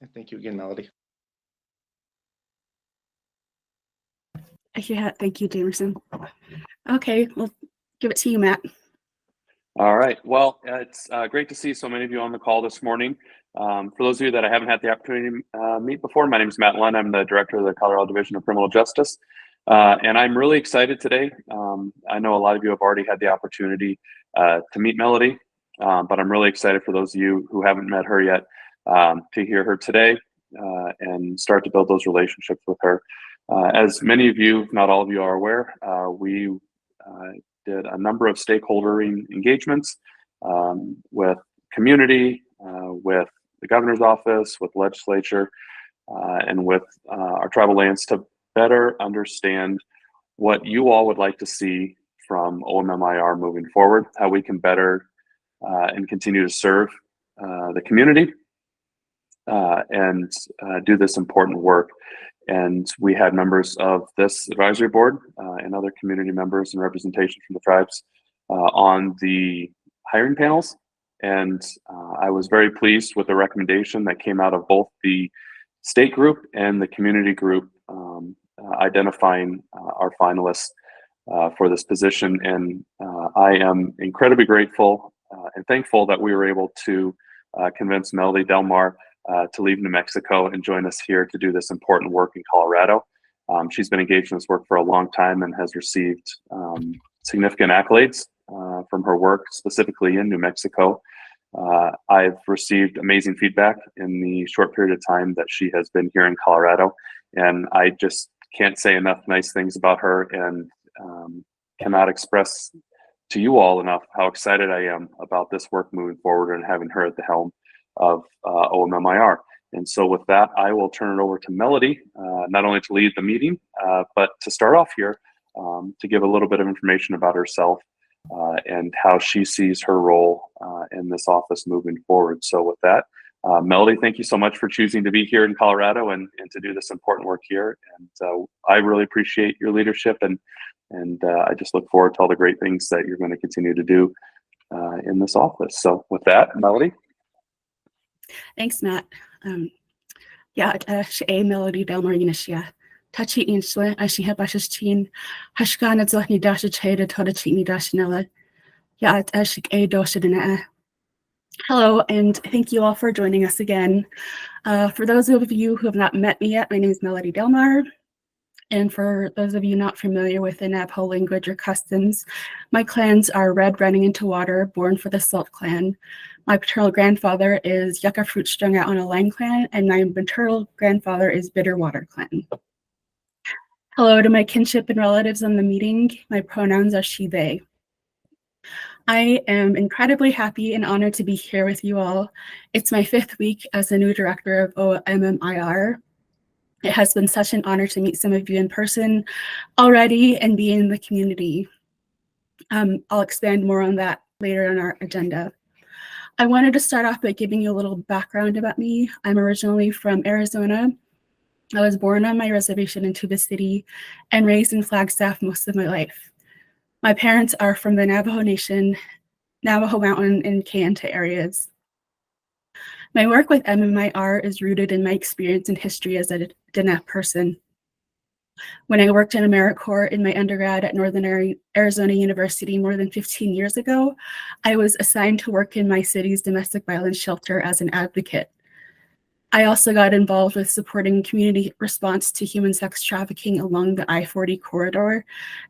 And thank you again, Melody. Yeah, thank you, Jamerson. Okay, we'll give it to you, Matt. All right. Well, it's great to see so many of you on the call this morning. For those of you that I haven't had the opportunity to meet before, my name is Matt Lund. I'm the director of the Colorado Division of Criminal Justice. And I'm really excited today. I know a lot of you have already had the opportunity to meet Melody, but I'm really excited for those of you who haven't met her yet to hear her today and start to build those relationships with her. As many of you, if not all of you, are aware, we did a number of stakeholder engagements with community, with the governor's office, with legislature, and with our tribal lands to better understand what you all would like to see from OMMIR moving forward, how we can better and continue to serve the community and do this important work. And we had members of this advisory board and other community members and representation from the tribes on the hiring panels. And I was very pleased with the recommendation that came out of both the state group and the community group identifying our finalists for this position. And I am incredibly grateful and thankful that we were able to convince Melody Delmar to leave New Mexico and join us here to do this important work in Colorado. She's been engaged in this work for a long time and has received significant accolades from her work, specifically in New Mexico. I've received amazing feedback in the short period of time that she has been here in Colorado, and I just can't say enough nice things about her and cannot express to you all enough how excited I am about this work moving forward and having her at the helm of OMMIR. And so with that, I will turn it over to Melody, not only to lead the meeting, but to start off here to give a little bit of information about herself and how she sees her role in this office moving forward. So with that, Melody, thank you so much for choosing to be here in Colorado and to do this important work here. And I really appreciate your leadership and I just look forward to all the great things that you're going to continue to do in this office. So with that, Melody. Thanks, Matt. Melody Delmar Yinishia. Tachi Insula, Ashiha Bashashin, Hashkana Zohni Dasha Cheda Todachini Dashnella. Yat Ashik A Doshadina. Hello, and thank you all for joining us again. For those of you who have not met me yet, my name is Melody Delmar. And for those of you not familiar with the Navajo language or customs, my clans are Red Running into Water, born for the Salt Clan. My paternal grandfather is Yucca Fruit Strung Out on a Line Clan, and my maternal grandfather is Bitter Water Clan. Hello to my kinship and relatives on the meeting. My pronouns are she, they. I am incredibly happy and honored to be here with you all. It's my 5th week as the new director of OMMIR. It has been such an honor to meet some of you in person already and be in the community. I'll expand more on that later on our agenda. I wanted to start off by giving you a little background about me. I'm originally from Arizona. I was born on my reservation in Tuba City and raised in Flagstaff most of my life. My parents are from the Navajo Nation, Navajo Mountain, and Kayenta areas. My work with OMMIR is rooted in my experience and history as a Diné person. When I worked in AmeriCorps in my undergrad at Northern Arizona University more than 15 years ago, I was assigned to work in my city's domestic violence shelter as an advocate. I also got involved with supporting community response to human sex trafficking along the I-40 corridor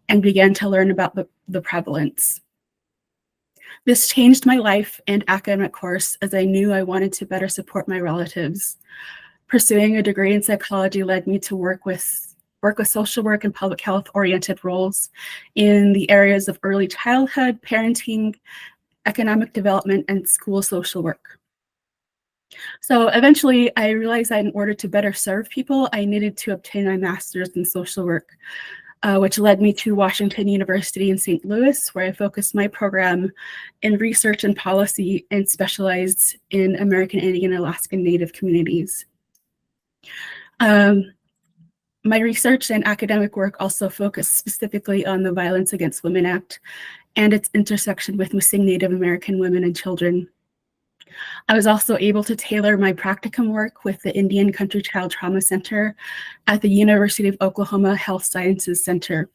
and began to learn about the prevalence. This changed my life and academic course as I knew I wanted to better support my relatives. Pursuing a degree in psychology led me to work with social work and public health oriented roles in the areas of early childhood, parenting, economic development, and school social work. So eventually I realized that in order to better serve people, I needed to obtain my master's in social work, which led me to Washington University in St. Louis, where I focused my program in research and policy and specialized in American Indian and Alaskan Native communities. My research and academic work also focused specifically on the Violence Against Women Act and its intersection with missing Native American women and children. I was also able to tailor my practicum work with the Indian Country Child Trauma Center at the University of Oklahoma Health Sciences Center.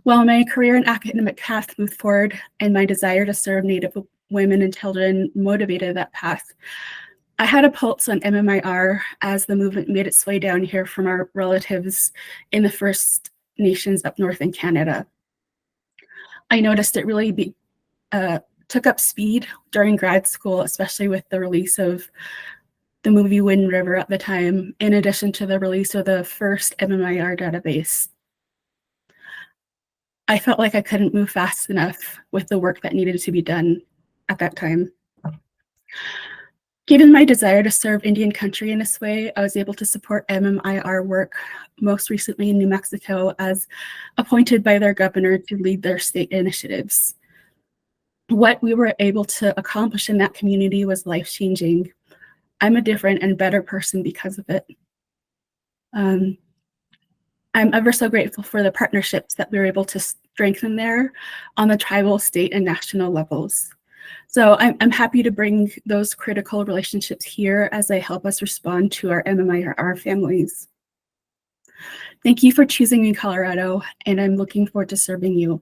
While my career and academic path moved forward and my desire to serve Native women and children motivated that path, I had a pulse on MMIR as the movement made its way down here from our relatives in the First Nations up north in Canada. I noticed it really took up speed during grad school, especially with the release of the movie Wind River at the time, in addition to the release of the first MMIR database. I felt like I couldn't move fast enough with the work that needed to be done at that time. Given my desire to serve Indian country in this way, I was able to support MMIR work, most recently in New Mexico, as appointed by their governor to lead their state initiatives. What we were able to accomplish in that community was life-changing. I'm a different and better person because of it. I'm ever so grateful for the partnerships that we were able to strengthen there on the tribal, state, and national levels. So I'm happy to bring those critical relationships here as they help us respond to our MMIR families. Thank you for choosing me, Colorado, and I'm looking forward to serving you.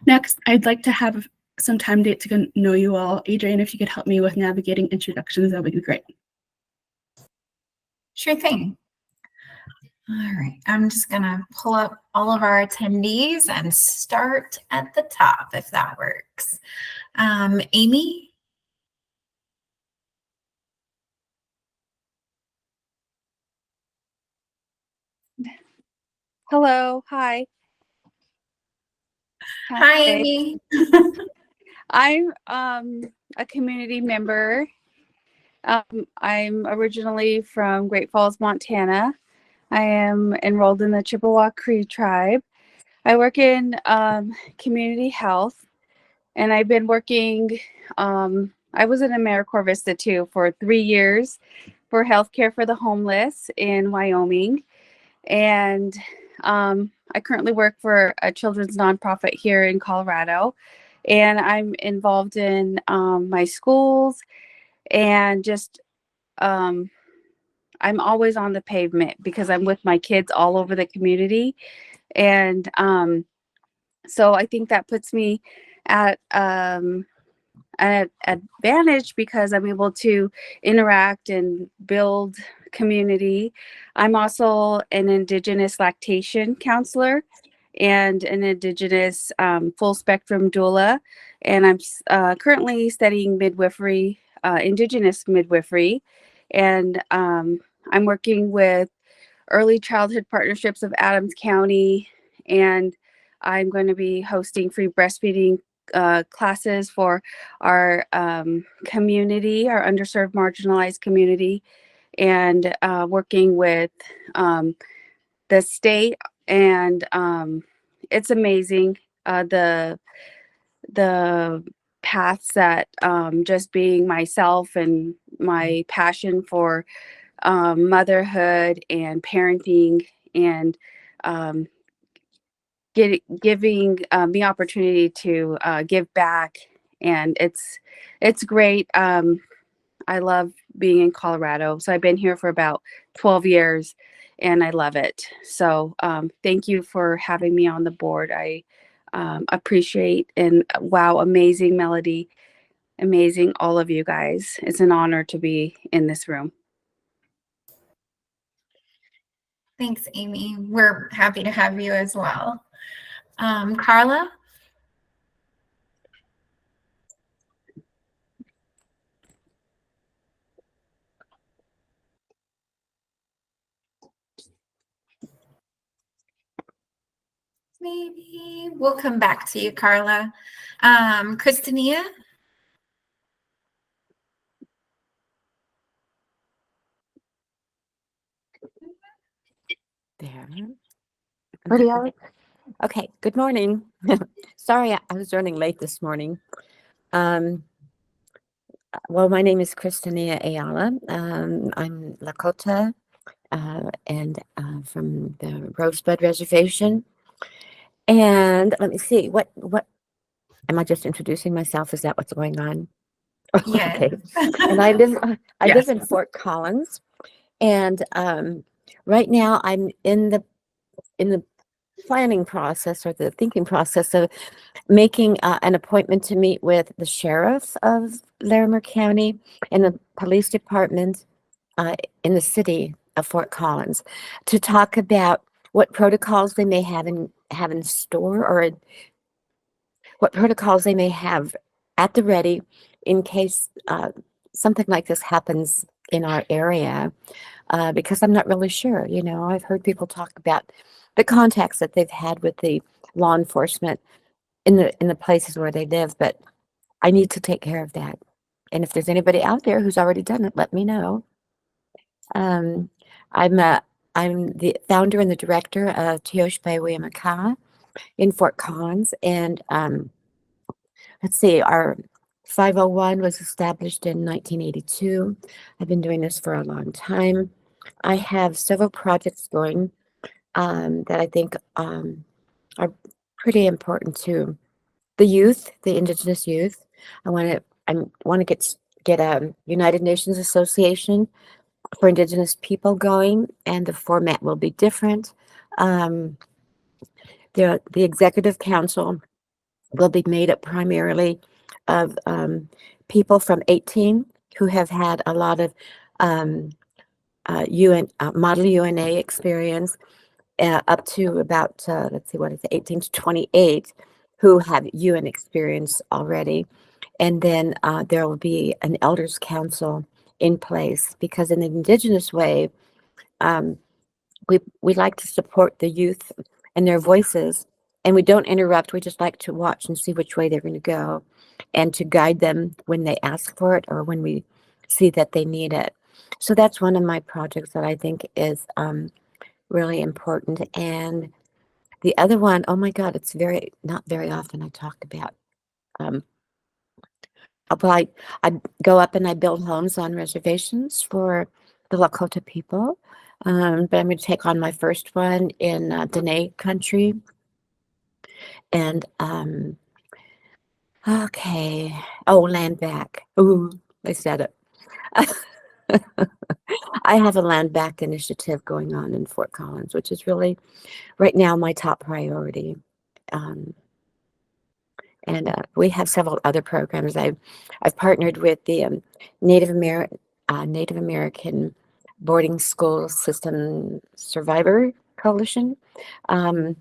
Next, I'd like to have some time to get to know you all. Adrienne, if you could help me with navigating introductions, that would be great. Sure thing. All right, I'm just gonna pull up all of our attendees and start at the top, if that works. Amy? Hello, hi. Hi, Amy. I'm a community member. I'm originally from Great Falls, Montana. I am enrolled in the Chippewa Cree tribe. I work in community health, and I've been working, I was in AmeriCorps Vista too for 3 years for healthcare for the homeless in Wyoming. And I currently work for a children's nonprofit here in Colorado, and I'm involved in my schools and just I'm always on the pavement because I'm with my kids all over the community. And so I think that puts me at an advantage because I'm able to interact and build community. I'm also an Indigenous lactation counselor and an Indigenous full spectrum doula. And I'm currently studying midwifery, Indigenous midwifery. And I'm working with Early Childhood Partnerships of Adams County. And I'm going to be hosting free breastfeeding classes for our community, our underserved, marginalized community, and working with the state. And it's amazing the paths that just being myself and my passion for motherhood and parenting and giving the opportunity to give back, and it's great. I love being in Colorado, so I've been here for about 12 years, and I love it. So thank you for having me on the board. I appreciate and wow, amazing Melody, amazing all of you guys. It's an honor to be in this room. Thanks, Amy. We're happy to have you as well. Carla? Maybe we'll come back to you, Carla. Christinia? There. Pretty all right. Okay, good morning. Sorry, I was running late this morning. Well, my name is Christinia Ayala. I'm Lakota and from the Rosebud Reservation. And let me see, what Am I just introducing myself? Is that what's going on? Yes. Okay. And I live Yes. in Fort Collins, and right now I'm in the planning process or the thinking process of making an appointment to meet with the sheriff of Larimer County and the police department in the city of Fort Collins to talk about what protocols they may have in store, or what protocols they may have at the ready in case something like this happens in our area. Because I'm not really sure. You know, I've heard people talk about the contacts that they've had with the law enforcement in the places where they live, but I need to take care of that. And if there's anybody out there who's already done it, let me know. Um, I'm I'm the founder and the director of Tioshpe Wiyamaka in Fort Collins, and let's see, our 501 was established in 1982. I've been doing this for a long time. I have several projects going that I think are pretty important to the youth, the Indigenous youth. I want to get a United Nations Association for Indigenous people going, and the format will be different. Um, the executive council will be made up primarily of people from 18 who have had a lot of UN model UNA experience, up to about let's see, what is it, 18 to 28, who have UN experience already, and then there will be an elders council in place, because in the Indigenous way, um, we like to support the youth and their voices, and we don't interrupt. We just like to watch and see which way they're going to go, and to guide them when they ask for it or when we see that they need it. So that's one of my projects that I think is really important. And the other one, oh my God, it's not very often I talk about. Um, I go up and I build homes on reservations for the Lakota people. But I'm going to take on my first one in Dene country. And okay. Oh, land back. Ooh, I said it. I have a land back initiative going on in Fort Collins, which is really right now my top priority. Um, and we have several other programs. I've partnered with the Native American Boarding School System Survivor Coalition, and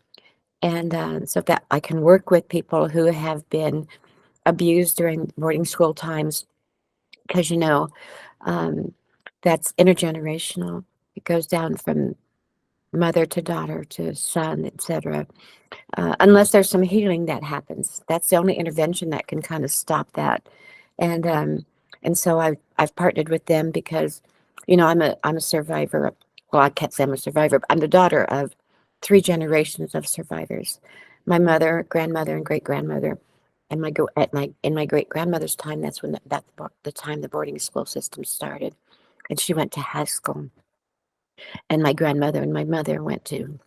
so that I can work with people who have been abused during boarding school times, because that's intergenerational. It goes down from mother to daughter to son, etc. Unless there's some healing that happens. That's the only intervention that can kind of stop that. And so I've partnered with them because, I'm a survivor. Well, I can't say I'm a survivor, but I'm the daughter of 3 generations of survivors. My mother, grandmother, and great grandmother, and in my great grandmother's time, that's the time the boarding school system started, and she went to high school. And my grandmother and my mother went to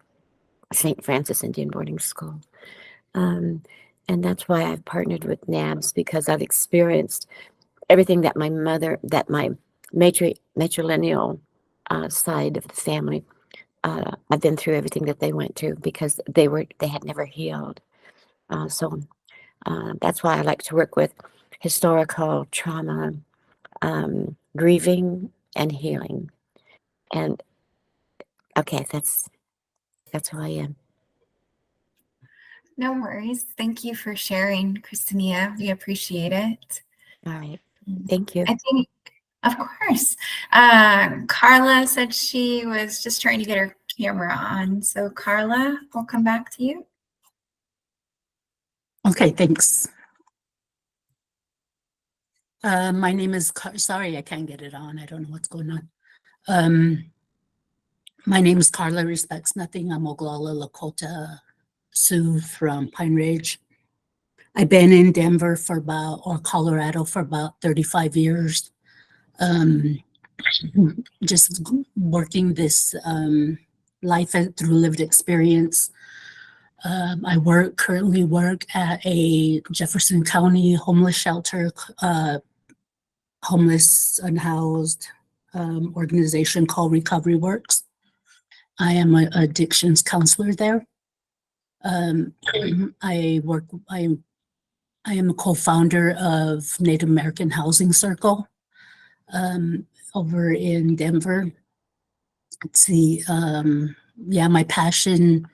St. Francis Indian Boarding School. And that's why I've partnered with NABS, because I've experienced everything that my matrilineal side of the family, I've been through everything that they went through, because they had never healed. So that's why I like to work with historical trauma, grieving, and healing. And okay, that's who I am. No worries. Thank you for sharing, Christinia. We appreciate it. All right. Thank you. I think, of course. Carla said she was just trying to get her camera on. So Carla, we'll come back to you. Okay, thanks. My name is sorry, I can't get it on. I don't know what's going on. My name is Carla Respects Nothing. I'm Oglala Lakota Sioux from Pine Ridge. I've been in Denver Colorado for about 35 years. Just working this life through lived experience. I currently work at a Jefferson County homeless shelter, homeless unhoused organization called Recovery Works. I am an addictions counselor there. I am a co-founder of Native American Housing Circle over in Denver. Let's see, my passion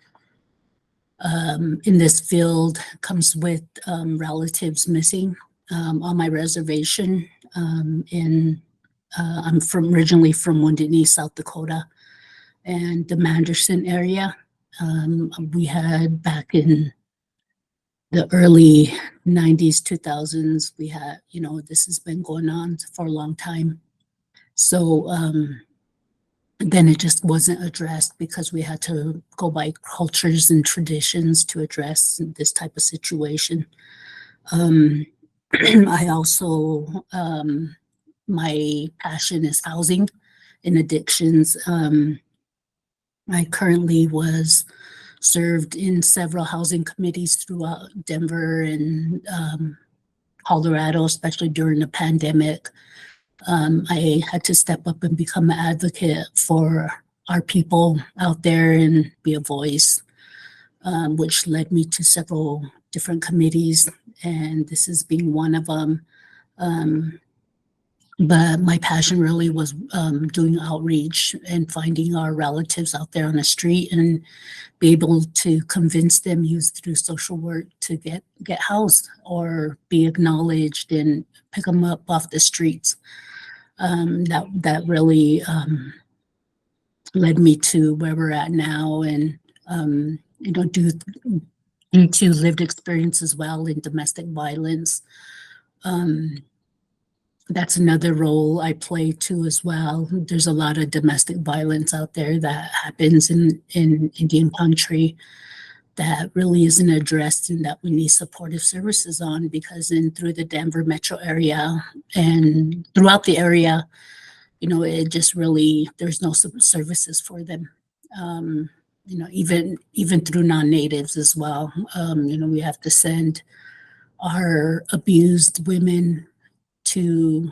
in this field comes with relatives missing on my reservation. I'm originally from Wounded Knee, South Dakota, and the Manderson area. We had back in the early 90s, 2000s, we had, this has been going on for a long time. So then it just wasn't addressed because we had to go by cultures and traditions to address this type of situation. I also, my passion is housing and addictions. I currently was served in several housing committees throughout Denver and Colorado, especially during the pandemic. I had to step up and become an advocate for our people out there and be a voice, which led me to several different committees, and this is being one of them. But my passion really was doing outreach and finding our relatives out there on the street and be able to convince them, use through social work to get housed or be acknowledged and pick them up off the streets. That really led me to where we're at now, and due to lived experience as well in domestic violence. That's another role I play too as well. There's a lot of domestic violence out there that happens in Indian country that really isn't addressed and that we need supportive services on, because through the Denver metro area and throughout the area, it just really, there's no services for them. Even through non-natives as well. We have to send our abused women to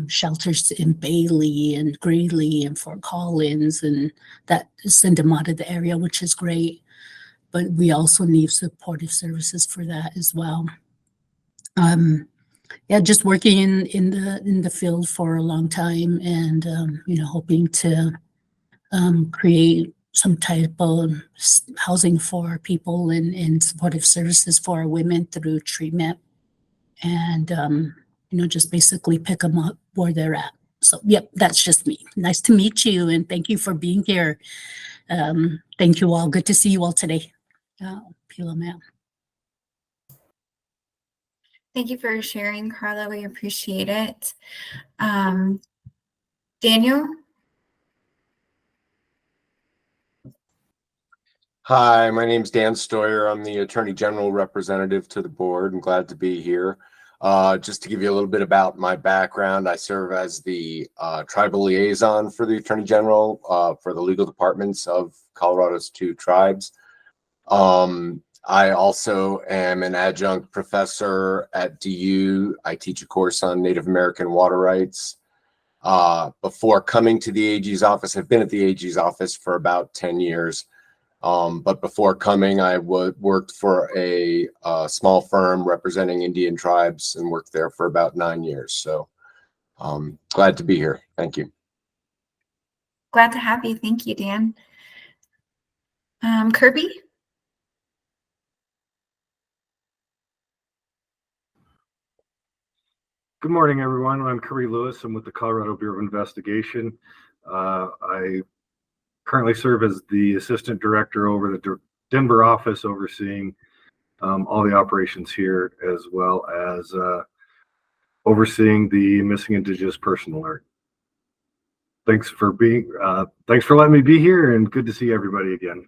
shelters in Bailey and Greeley and Fort Collins, and that send them out of the area, which is great. But we also need supportive services for that as well. Just working in the field for a long time, and hoping to create some type of housing for people and supportive services for our women through treatment, and just basically pick them up where they're at. So, yep, that's just me. Nice to meet you, and thank you for being here. Thank you all. Good to see you all today. Pila, ma'am. Thank you for sharing, Carla. We appreciate it. Daniel? Hi, my name's Dan Stoyer. I'm the Attorney General representative to the board. I'm glad to be here. Just to give you a little bit about my background, I serve as the tribal liaison for the Attorney General for the legal departments of Colorado's 2 tribes. I also am an adjunct professor at DU. I teach a course on Native American water rights. Before coming to the AG's office, I've been at the AG's office for about 10 years. But before coming, I worked for a small firm representing Indian tribes and worked there for about 9 years. So glad to be here. Thank you. Glad to have you. Thank you, Dan. Kirby? Good morning, everyone. I'm Kirby Lewis. I'm with the Colorado Bureau of Investigation. I currently serve as the assistant director over the Denver office, overseeing all the operations here, as well as overseeing the missing Indigenous person alert. Thanks for letting me be here, and good to see everybody again.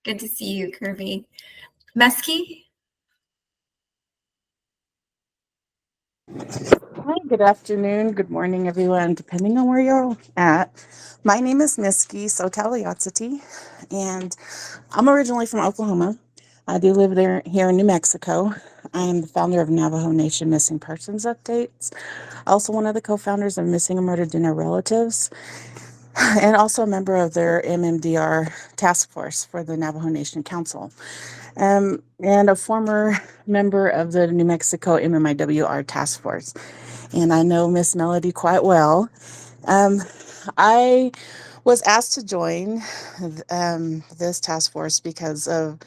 Good to see you, Kirby. Mesky? Hi, good afternoon, good morning, everyone, depending on where you're at. My name is Miski Sotaliatsati, and I'm originally from Oklahoma. I do live here in New Mexico. I am the founder of Navajo Nation Missing Persons Updates, also one of the co-founders of Missing and Murdered Dinner Relatives, and also a member of their MMDR task force for the Navajo Nation Council, and a former member of the New Mexico MMIWR task force. And I know Miss Melody quite well. I was asked to join this task force because of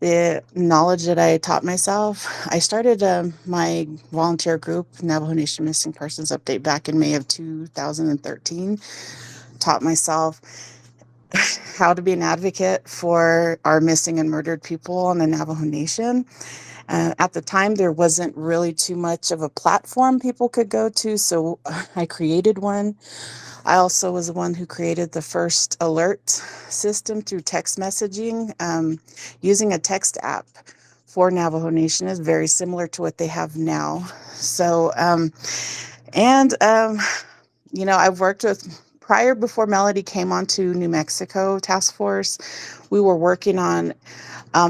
the knowledge that I taught myself. I started my volunteer group, Navajo Nation Missing Persons Update, back in May of 2013. Taught myself how to be an advocate for our missing and murdered people on the Navajo Nation. At the time, there wasn't really too much of a platform people could go to, so I created one. I also was the one who created the first alert system through text messaging, using a text app for Navajo Nation is very similar to what they have now. So, you know, I've worked with, before Melody came onto New Mexico Task Force, we were working on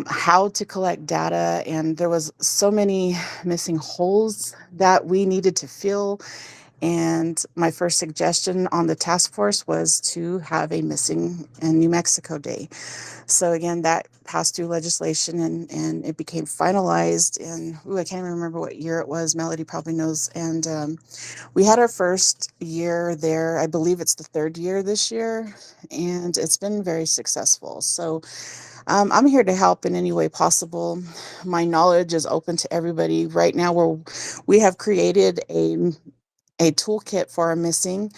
how to collect data, and there was so many missing holes that we needed to fill. And my first suggestion on the task force was to have a Missing in New Mexico Day. So again, that passed through legislation, and it became finalized in, I can't even remember what year it was. Melody probably knows. And we had our first year there. I believe it's the third year this year, and it's been very successful. So I'm here to help in any way possible. My knowledge is open to everybody. Right now, we have created a toolkit for our missing.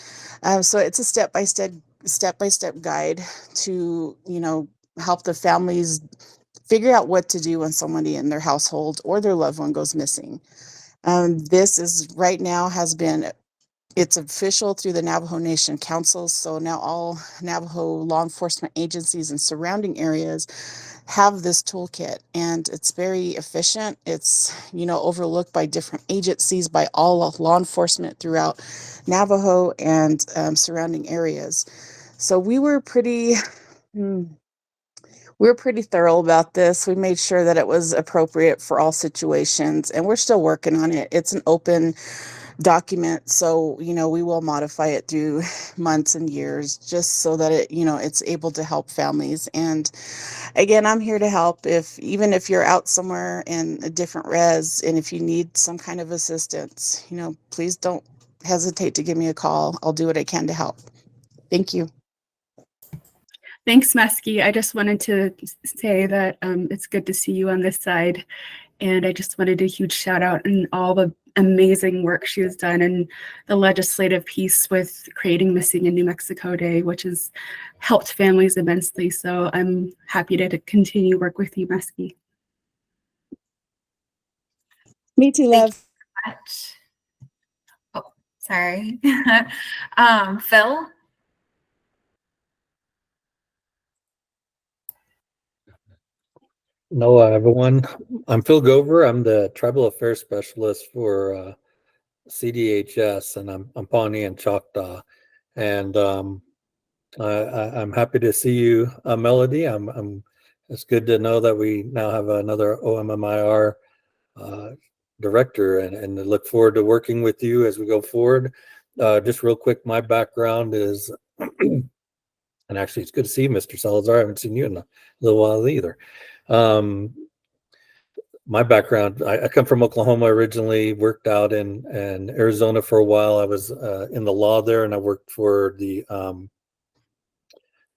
So it's a step-by-step guide to, you know, help the families figure out what to do when somebody in their household or their loved one goes missing. This is right now it's official through the Navajo Nation Council. So now all Navajo law enforcement agencies and surrounding areas have this toolkit, and it's very efficient. It's, you know, overlooked by different agencies, by all law enforcement throughout Navajo and surrounding areas. So we were pretty thorough about this. We made sure that it was appropriate for all situations, and we're still working on it. It's an open document, so, you know, we will modify it through months and years just so that it, you know, it's able to help families. And again, I'm here to help. Even if you're out somewhere in a different res, and if you need some kind of assistance, you know, please don't hesitate to give me a call. I'll do what I can to help. Thank you. Thanks, Meski. I just wanted to say that it's good to see you on this side. And I just wanted a huge shout out and all the amazing work she has done in the legislative piece with creating Missing in New Mexico Day, which has helped families immensely. So I'm happy to continue work with you, Meski. Me too, love. Thank you so much. Oh, sorry. Phil? Hello, everyone. I'm Phil Gover. I'm the Tribal Affairs Specialist for CDHS, and I'm Pawnee and Choctaw. And I'm happy to see you, Melody. It's good to know that we now have another OMMIR director, and I look forward to working with you as we go forward. Just real quick, my background is, and actually it's good to see you, Mr. Salazar. I haven't seen you in a little while either. My background, I come from Oklahoma originally, worked out in Arizona for a while. I was in the law there, and I worked for the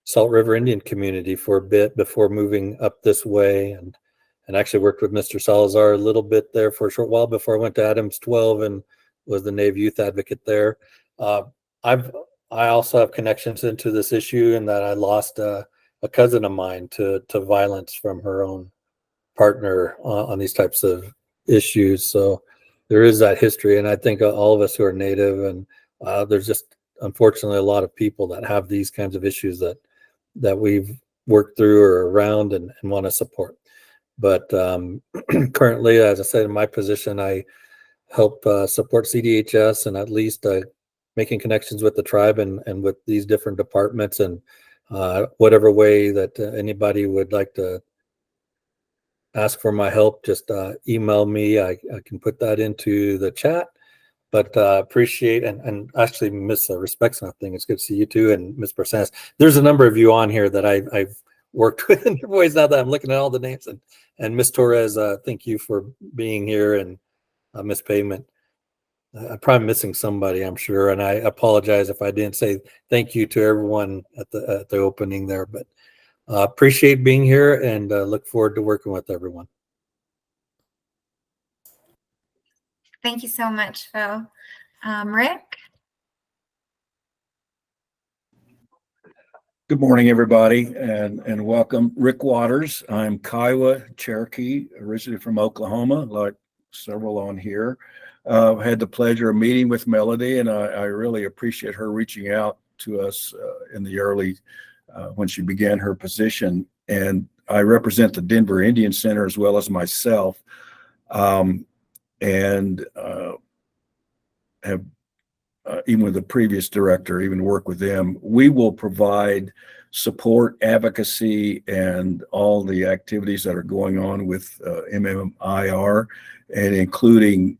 Salt River Indian community for a bit before moving up this way, and actually worked with Mr. Salazar a little bit there for a short while before I went to Adams 12 and was the Nave youth advocate there. I also have connections into this issue in that I lost a cousin of mine to violence from her own partner on these types of issues. So there is that history, and I think all of us who are Native, and there's just unfortunately a lot of people that have these kinds of issues that we've worked through or around and want to support. But currently, as I said, in my position, I help support CDHS and at least making connections with the tribe and with these different departments, and whatever way that anybody would like to ask for my help, just email me. I can put that into the chat. But appreciate and actually, Miss Respects Nothing, it's good to see you too, and Miss Persanis. There's a number of you on here that I've worked with in your voice now that I'm looking at all the names. And Miss Torres, thank you for being here, and Miss Payment. I'm probably missing somebody, I'm sure, and I apologize if I didn't say thank you to everyone at the opening there. But appreciate being here and look forward to working with everyone. Thank you so much, Phil. Rick? Good morning, everybody, and welcome. Rick Waters. I'm Kiowa Cherokee, originally from Oklahoma, like several on here. Had the pleasure of meeting with Melody, and I really appreciate her reaching out to us in the early, when she began her position. And I represent the Denver Indian Center as well as myself, and have even with the previous director, even work with them. We will provide support, advocacy, and all the activities that are going on with MMIR, and including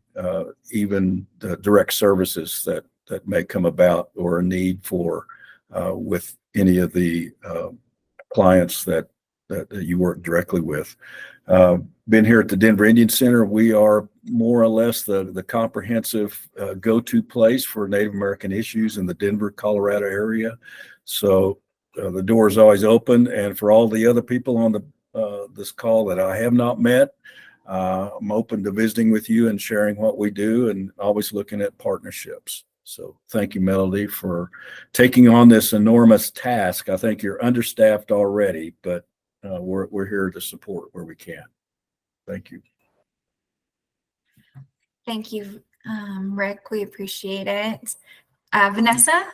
even the direct services that may come about or a need for with any of the clients that you work directly with. Been here at the Denver Indian Center. We are more or less the comprehensive go-to place for Native American issues in the Denver, Colorado area. So the door is always open. And for all the other people on this call that I have not met, I'm open to visiting with you and sharing what we do, and always looking at partnerships. So thank you, Melody, for taking on this enormous task. I think you're understaffed already, but we're here to support where we can. Thank you. Thank you, Rick. We appreciate it. Vanessa?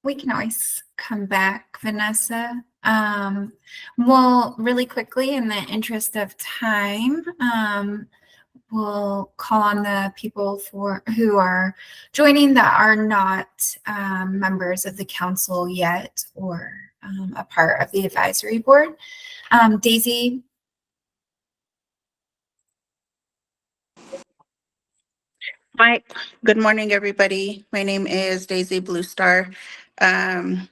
We can always come back, Vanessa. Well, really quickly, in the interest of time, we'll call on the people who are joining that are not members of the council yet, or a part of the advisory board. Daisy. Hi, good morning, everybody. My name is Daisy Bluestar. I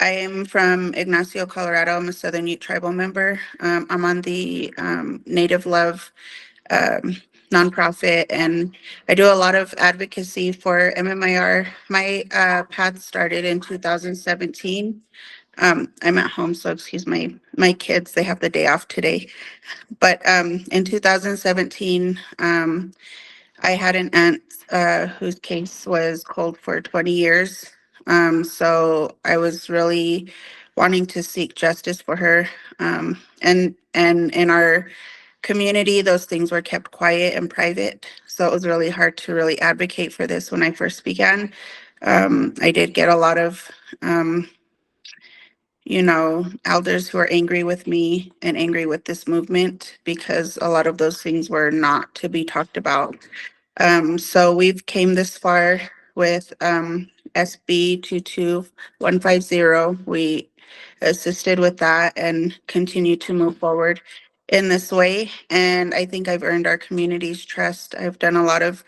am from Ignacio, Colorado. I'm a Southern Ute tribal member. I'm on the Native Love nonprofit, and I do a lot of advocacy for MMIR. My path started in 2017. I'm at home, so excuse my kids. They have the day off today. But in 2017, I had an aunt whose case was cold for 20 years. So I was really wanting to seek justice for her. And in our community, those things were kept quiet and private. So it was really hard to really advocate for this when I first began. I did get a lot of elders who are angry with me and angry with this movement, because a lot of those things were not to be talked about. So we've came this far with SB 22150. We assisted with that and continue to move forward in this way. And I think I've earned our community's trust. I've done a lot of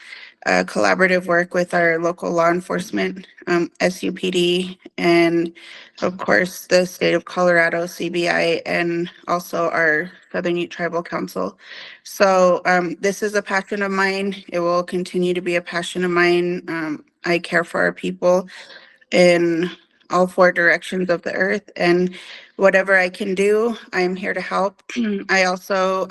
collaborative work with our local law enforcement, SUPD, and of course the state of Colorado, CBI, and also our Southern Ute Tribal Council. So this is a passion of mine. It will continue to be a passion of mine. I care for our people in all four directions of the earth, and whatever I can do, I'm here to help. I also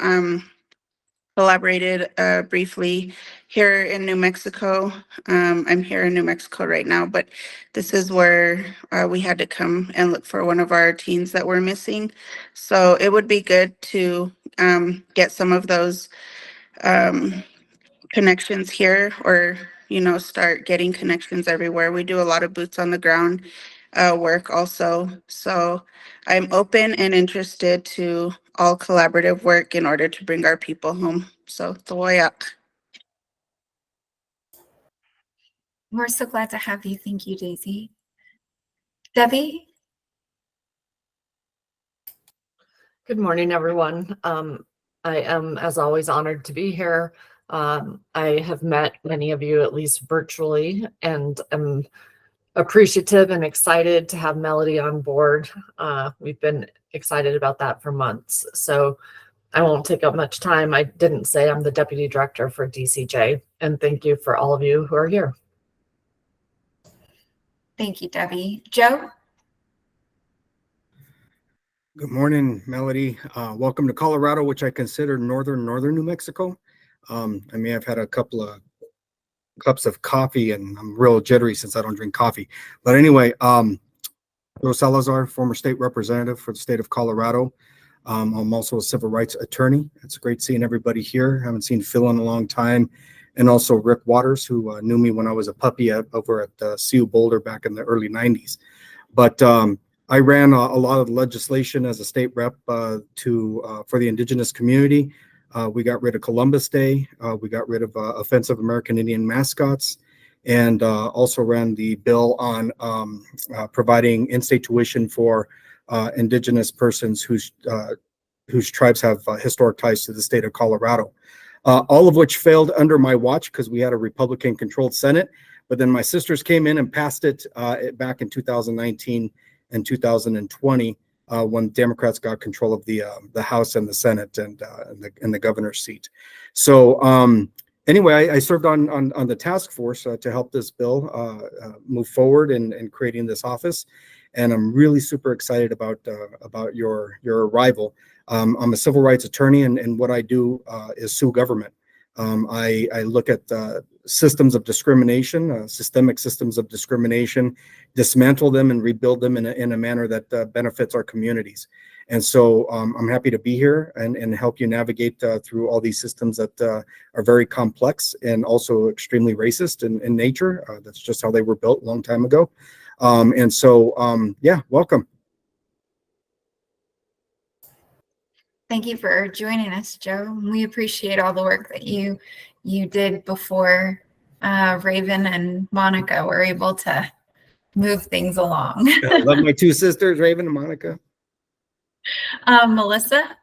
collaborated briefly here in New Mexico. I'm here in New Mexico right now, but this is where we had to come and look for one of our teens that were missing. So it would be good to get some of those connections here, or start getting connections everywhere. We do a lot of boots on the ground work also. So I'm open and interested to all collaborative work in order to bring our people home. So Tawayak. We're so glad to have you. Thank you, Daisy. Debbie? Good morning, everyone. I am, as always, honored to be here. I have met many of you, at least virtually, and am appreciative and excited to have Melody on board. We've been excited about that for months. So I won't take up much time. I didn't say I'm the Deputy Director for DCJ, and thank you for all of you who are here. Thank you, Debbie. Joe? Good morning, Melody. Welcome to Colorado, which I consider northern New Mexico. I may have had a couple of cups of coffee and I'm real jittery since I don't drink coffee. But anyway, Rose Salazar, former state representative for the state of Colorado. I'm also a civil rights attorney. It's great seeing everybody here. Haven't seen Phil in a long time. And also Rick Waters, who knew me when I was a puppy over at CU Boulder back in the early 90s. But I ran a lot of legislation as a state rep for the Indigenous community. We got rid of Columbus Day. We got rid of offensive American Indian mascots, and also ran the bill on providing in-state tuition for Indigenous persons whose tribes have historic ties to the state of Colorado. All of which failed under my watch because we had a Republican-controlled Senate. But then my sisters came in and passed it back in 2019 and 2020 when Democrats got control of the House and the Senate and the governor's seat. So anyway, I served on the task force to help this bill move forward in creating this office, and I'm really super excited about your arrival. I'm a civil rights attorney, and what I do is sue government. I look at systems of discrimination, systemic systems of discrimination, dismantle them and rebuild them in a manner that benefits our communities. And so I'm happy to be here and help you navigate through all these systems that are very complex and also extremely racist in nature. That's just how they were built a long time ago. And so, yeah, welcome. Thank you for joining us, Joe. We appreciate all the work that you did before Raven and Monica were able to move things along. I love my two sisters, Raven and Monica. Melissa?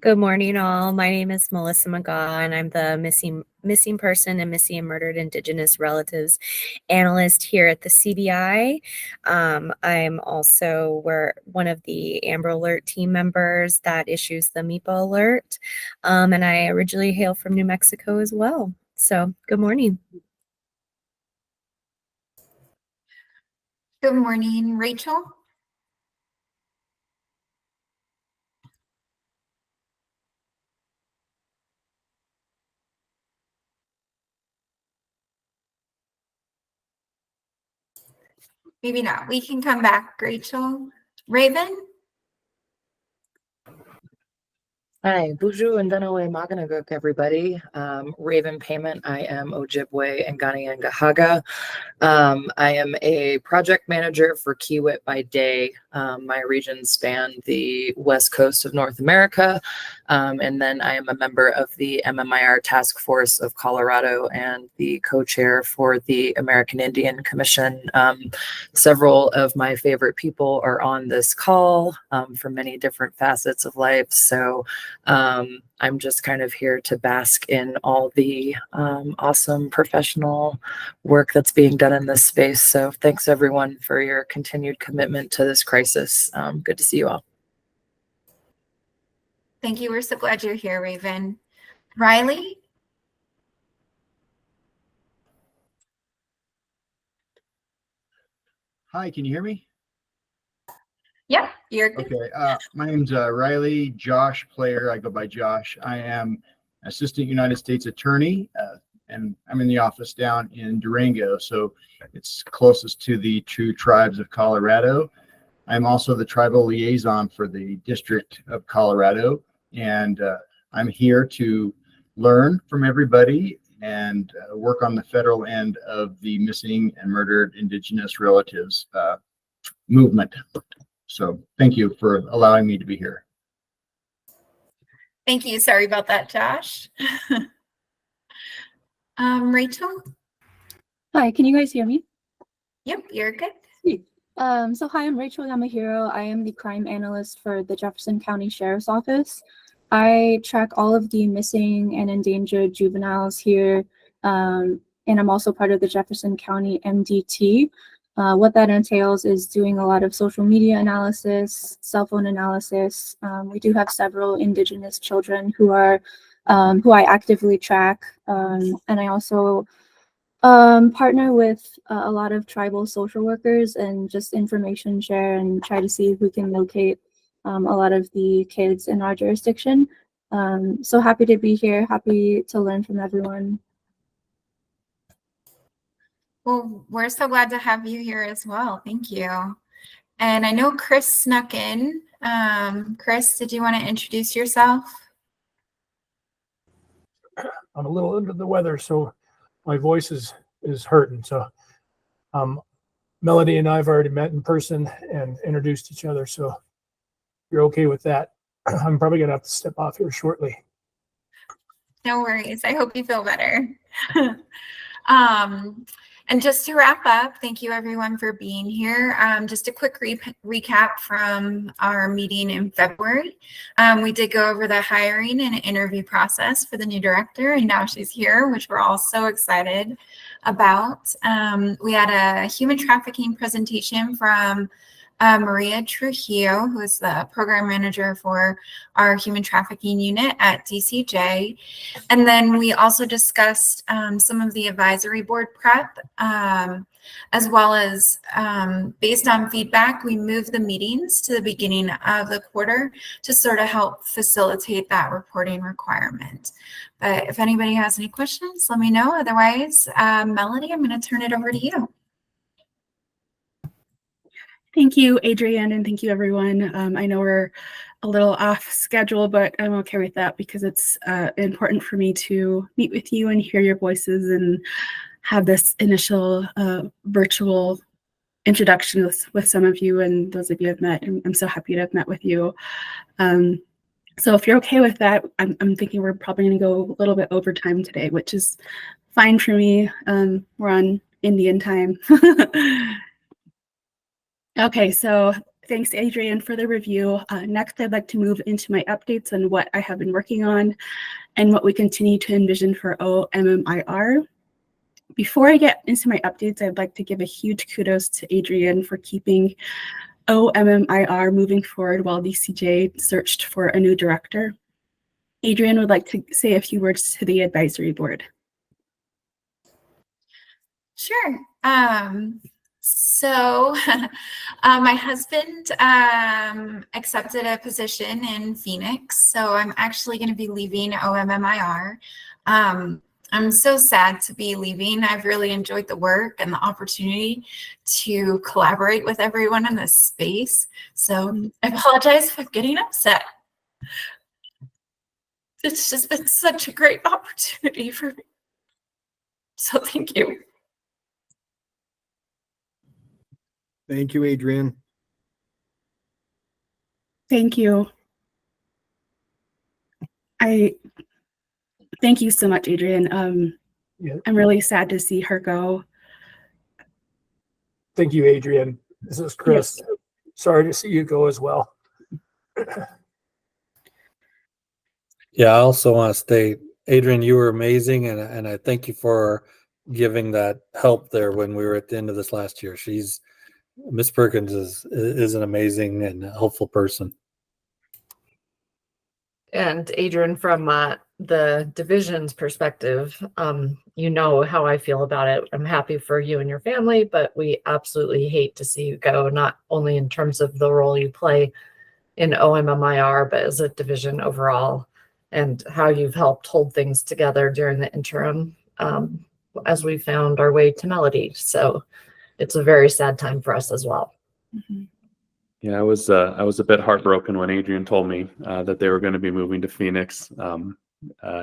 Good morning, all. My name is Melissa McGaw, and I'm the missing person and missing and murdered Indigenous relatives analyst here at the CBI. I'm also one of the Amber Alert team members that issues the MIPA alert, and I originally hail from New Mexico as well. So, good morning. Good morning, Rachel. Maybe not. We can come back, Rachel. Raven? Hi, Buju and Danawe Maganaguk, everybody. Raven Payment, I am Ojibwe and Ghanaian Gahaga. I am a project manager for Kiewit by day. My regions span the west coast of North America. And then I am a member of the OMMIR Task Force of Colorado and the co-chair for the American Indian Commission. Several of my favorite people are on this call from many different facets of life. So I'm just kind of here to bask in all the awesome professional work that's being done in this space. So thanks everyone for your continued commitment to this crisis. Good to see you all. Thank you. We're so glad you're here, Raven. Riley? Hi, can you hear me? Yep, you're good. Okay, my name's Riley Josh Player. I go by Josh. I am Assistant United States Attorney, and I'm in the office down in Durango, so it's closest to the two tribes of Colorado. I'm also the tribal liaison for the District of Colorado, and I'm here to learn from everybody and work on the federal end of the missing and murdered Indigenous relatives movement. So thank you for allowing me to be here. Thank you. Sorry about that, Josh. Rachel? Hi, can you guys hear me? Yep, you're good. Sweet. So hi, I'm Rachel Yamahiro. I am the crime analyst for the Jefferson County Sheriff's Office. I track all of the missing and endangered juveniles here, and I'm also part of the Jefferson County MDT. What that entails is doing a lot of social media analysis, cell phone analysis. We do have several Indigenous children who I actively track, and I also partner with a lot of tribal social workers and just information share and try to see if we can locate a lot of the kids in our jurisdiction. So happy to be here, happy to learn from everyone. Well, we're so glad to have you here as well. Thank you. And I know Chris snuck in. Chris, did you want to introduce yourself? I'm a little under the weather, so my voice is hurting. So Melody and I have already met in person and introduced each other. So if you're okay with that, I'm probably gonna have to step off here shortly. No worries. I hope you feel better. And just to wrap up, thank you everyone for being here. Just a quick recap from our meeting in February. We did go over the hiring and interview process for the new director, and now she's here, which we're all so excited about. We had a human trafficking presentation from Maria Trujillo, who is the program manager for our human trafficking unit at DCJ. And then we also discussed some of the advisory board prep, as well as based on feedback, we moved the meetings to the beginning of the quarter to sort of help facilitate that reporting requirement. But if anybody has any questions, let me know. Otherwise, Melody, I'm going to turn it over to you. Thank you, Adrienne, and thank you, everyone. I know we're a little off schedule, but I'm okay with that because it's important for me to meet with you and hear your voices and have this initial virtual introduction with some of you and those of you I've met. I'm so happy to have met with you. So if you're okay with that, I'm thinking we're probably going to go a little bit over time today, which is fine for me. We're on Indian time. Okay, so thanks, Adrienne, for the review. Next, I'd like to move into my updates on what I have been working on and what we continue to envision for OMMIR. Before I get into my updates, I'd like to give a huge kudos to Adrienne for keeping OMMIR moving forward while DCJ searched for a new director. Adrienne would like to say a few words to the advisory board. Sure. So my husband accepted a position in Phoenix, so I'm actually going to be leaving OMMIR. I'm so sad to be leaving. I've really enjoyed the work and the opportunity to collaborate with everyone in this space. So I apologize if I'm getting upset. It's just been such a great opportunity for me. So thank you. Thank you, Adrienne. Thank you. Thank you so much, Adrienne. Yeah. I'm really sad to see her go. Thank you, Adrienne. This is Chris. Yes. Sorry to see you go as well. Yeah, I also want to state, Adrienne, you were amazing, and I thank you for giving that help there when we were at the end of this last year. Miss Perkins is an amazing and helpful person. And Adrienne, from the division's perspective, you know how I feel about it. I'm happy for you and your family, but we absolutely hate to see you go, not only in terms of the role you play in OMMIR, but as a division overall, and how you've helped hold things together during the interim as we found our way to Melody. So it's a very sad time for us as well. Mhm. Yeah, I was a bit heartbroken when Adrian told me that they were going to be moving to Phoenix.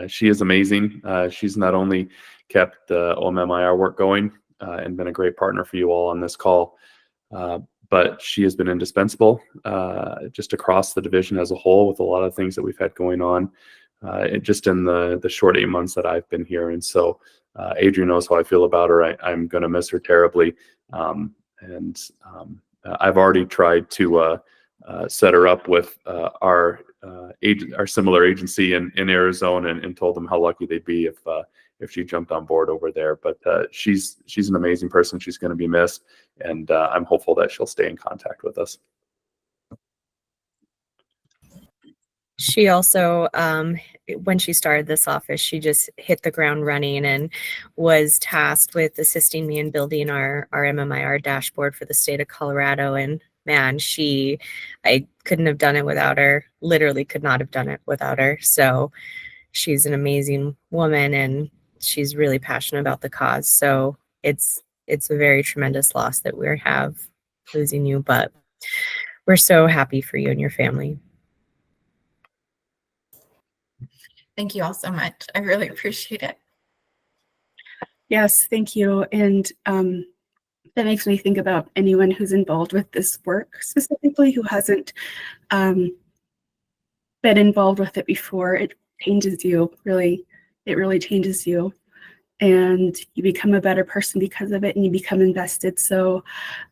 She is amazing. She's not only kept the OMMIR work going and been a great partner for you all on this call, but she has been indispensable just across the division as a whole with a lot of things that we've had going on just in the short 8 months that I've been here. And so Adrian knows how I feel about her. I'm going to miss her terribly. I've already tried to set her up with our similar agency in Arizona and told them how lucky they'd be if she jumped on board over there. But she's an amazing person. She's going to be missed, and I'm hopeful that she'll stay in contact with us. She also, when she started this office, she just hit the ground running and was tasked with assisting me in building our MMIR dashboard for the state of Colorado. And man, I couldn't have done it without her, literally could not have done it without her. So she's an amazing woman and she's really passionate about the cause. So it's a very tremendous loss that we have losing you, but we're so happy for you and your family. Thank you all so much. I really appreciate it. Yes, thank you. And that makes me think about anyone who's involved with this work specifically who hasn't been involved with it before. It changes you, really. It really changes you. And you become a better person because of it, and you become invested. So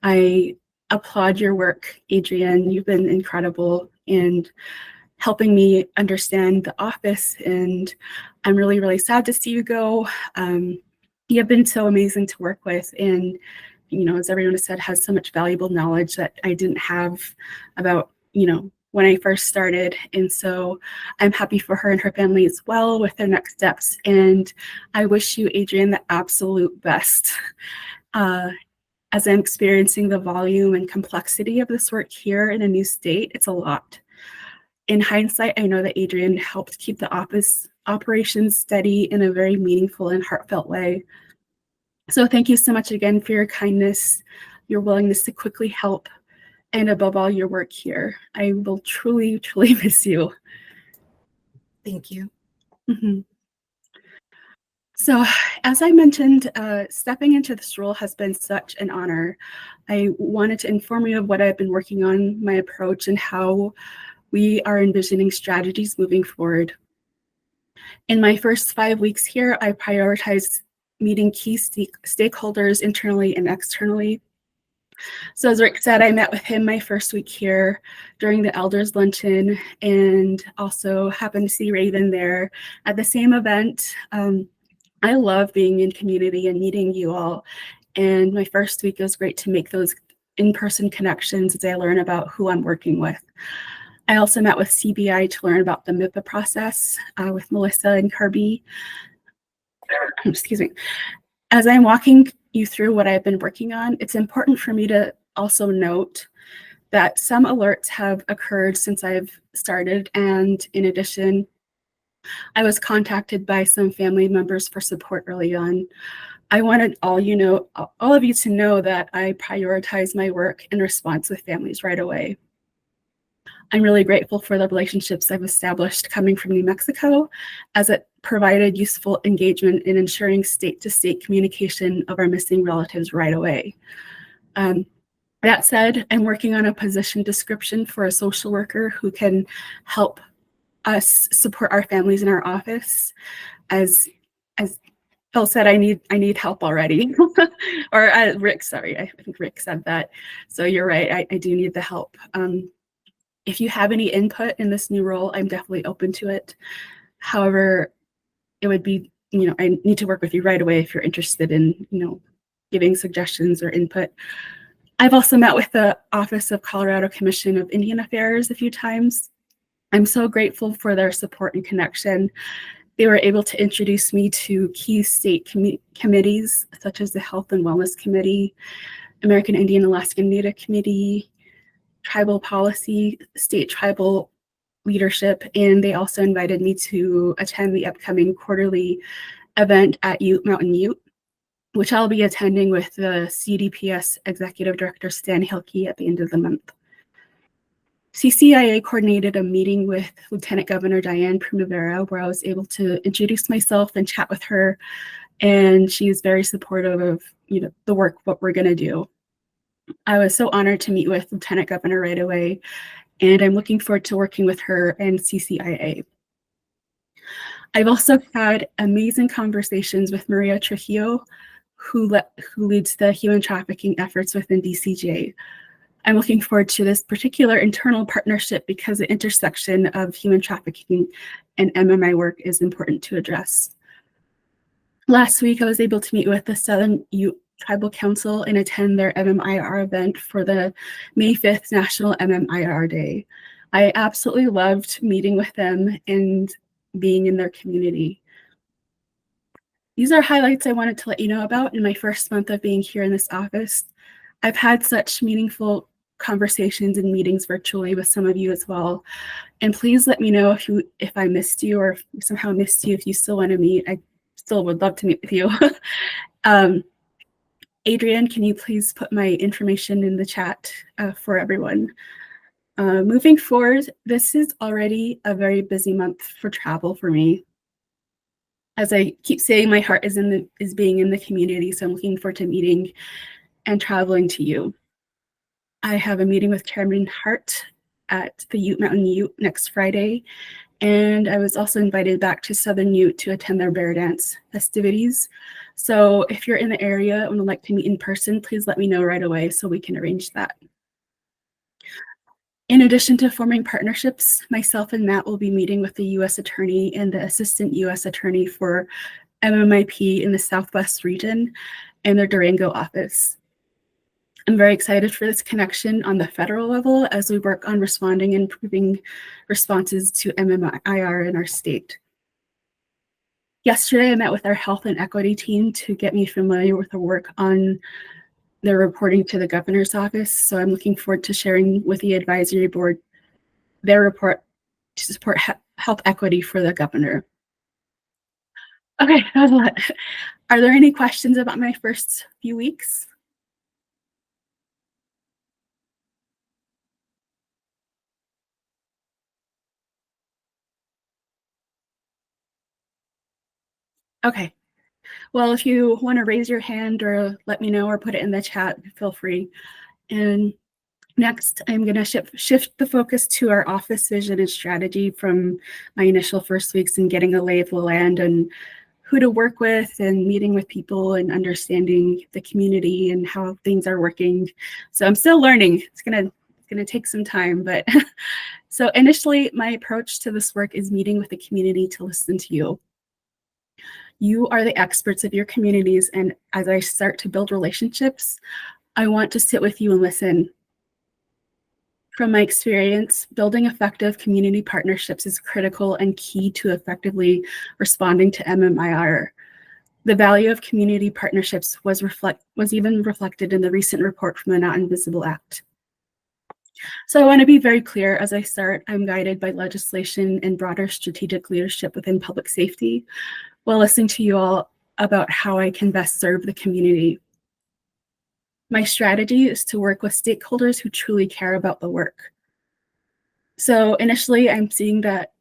I applaud your work, Adrian. You've been incredible and helping me understand the office, and I'm really, really sad to see you go. You have been so amazing to work with, and as everyone has said, has so much valuable knowledge that I didn't have about when I first started. And so I'm happy for her and her family as well with their next steps. And I wish you, Adrian, the absolute best. As I'm experiencing the volume and complexity of this work here in a new state, it's a lot. In hindsight, I know that Adrian helped keep the office operations steady in a very meaningful and heartfelt way. So thank you so much again for your kindness, your willingness to quickly help, and above all, your work here. I will truly, truly miss you. Thank you. Mm-hmm. So as I mentioned, stepping into this role has been such an honor. I wanted to inform you of what I've been working on, my approach, and how we are envisioning strategies moving forward. In my first 5 weeks here, I prioritized meeting key stakeholders internally and externally. So as Rick said, I met with him my first week here during the Elders Luncheon, and also happened to see Raven there at the same event. I love being in community and meeting you all. And my first week, it was great to make those in-person connections as I learn about who I'm working with. I also met with CBI to learn about the MIPA process with Melissa and Carby. Excuse me. As I'm walking you through what I've been working on, it's important for me to also note that some alerts have occurred since I've started. And in addition, I was contacted by some family members for support early on. I wanted all of you to know that I prioritize my work in response with families right away. I'm really grateful for the relationships I've established coming from New Mexico, as it provided useful engagement in ensuring state-to-state communication of our missing relatives right away. That said, I'm working on a position description for a social worker who can help us support our families in our office. As Phil said, I need help already. Or Rick, sorry, I think Rick said that. So you're right, I do need the help. If you have any input in this new role, I'm definitely open to it. However, it would be, I need to work with you right away if you're interested in, giving suggestions or input. I've also met with the Office of Colorado Commission of Indian Affairs a few times. I'm so grateful for their support and connection. They were able to introduce me to key state committees, such as the Health and Wellness Committee, American Indian Alaskan Native Committee, Tribal Policy, State Tribal Leadership, and they also invited me to attend the upcoming quarterly event at Ute Mountain Ute, which I'll be attending with the CDPS Executive Director Stan Hilke at the end of the month. CCIA coordinated a meeting with Lieutenant Governor Diane Primavera, where I was able to introduce myself and chat with her, and she's very supportive of the work, what we're going to do. I was so honored to meet with Lieutenant Governor right away, and I'm looking forward to working with her and CCIA. I've also had amazing conversations with Maria Trujillo, who leads the human trafficking efforts within DCJ. I'm looking forward to this particular internal partnership because the intersection of human trafficking and MMI work is important to address. Last week, I was able to meet with the Southern Ute Tribal Council and attend their MMIR event for the May 5th National MMIR Day. I absolutely loved meeting with them and being in their community. These are highlights I wanted to let you know about in my first month of being here in this office. I've had such meaningful conversations and meetings virtually with some of you as well. And please let me know if I missed you or if somehow missed you. If you still want to meet, I still would love to meet with you. Adrian, can you please put my information in the chat for everyone? Moving forward, this is already a very busy month for travel for me. As I keep saying, my heart is being in the community, so I'm looking forward to meeting and traveling to you. I have a meeting with Chairman Hart at the Ute Mountain Ute next Friday, and I was also invited back to Southern Ute to attend their bear dance festivities. So if you're in the area and would like to meet in person, please let me know right away so we can arrange that. In addition to forming partnerships, myself and Matt will be meeting with the U.S. Attorney and the Assistant U.S. Attorney for MMIP in the Southwest region and their Durango office. I'm very excited for this connection on the federal level as we work on responding and improving responses to MMIR in our state. Yesterday, I met with our health and equity team to get me familiar with the work on their reporting to the governor's office. So I'm looking forward to sharing with the advisory board their report to support health equity for the governor. Okay, that was a lot. Are there any questions about my first few weeks? Okay. Well, if you want to raise your hand or let me know or put it in the chat, feel free. And next, I'm going to shift the focus to our office vision and strategy from my initial first weeks and getting a lay of the land and who to work with and meeting with people and understanding the community and how things are working. So I'm still learning. It's gonna take some time, but so initially my approach to this work is meeting with the community to listen to you. You are the experts of your communities, and as I start to build relationships, I want to sit with you and listen. From my experience, building effective community partnerships is critical and key to effectively responding to MMIR. The value of community partnerships was even reflected in the recent report from the Not Invisible Act. So I want to be very clear as I start, I'm guided by legislation and broader strategic leadership within public safety, while listening to you all about how I can best serve the community. My strategy is to work with stakeholders who truly care about the work. So initially, I'm seeing that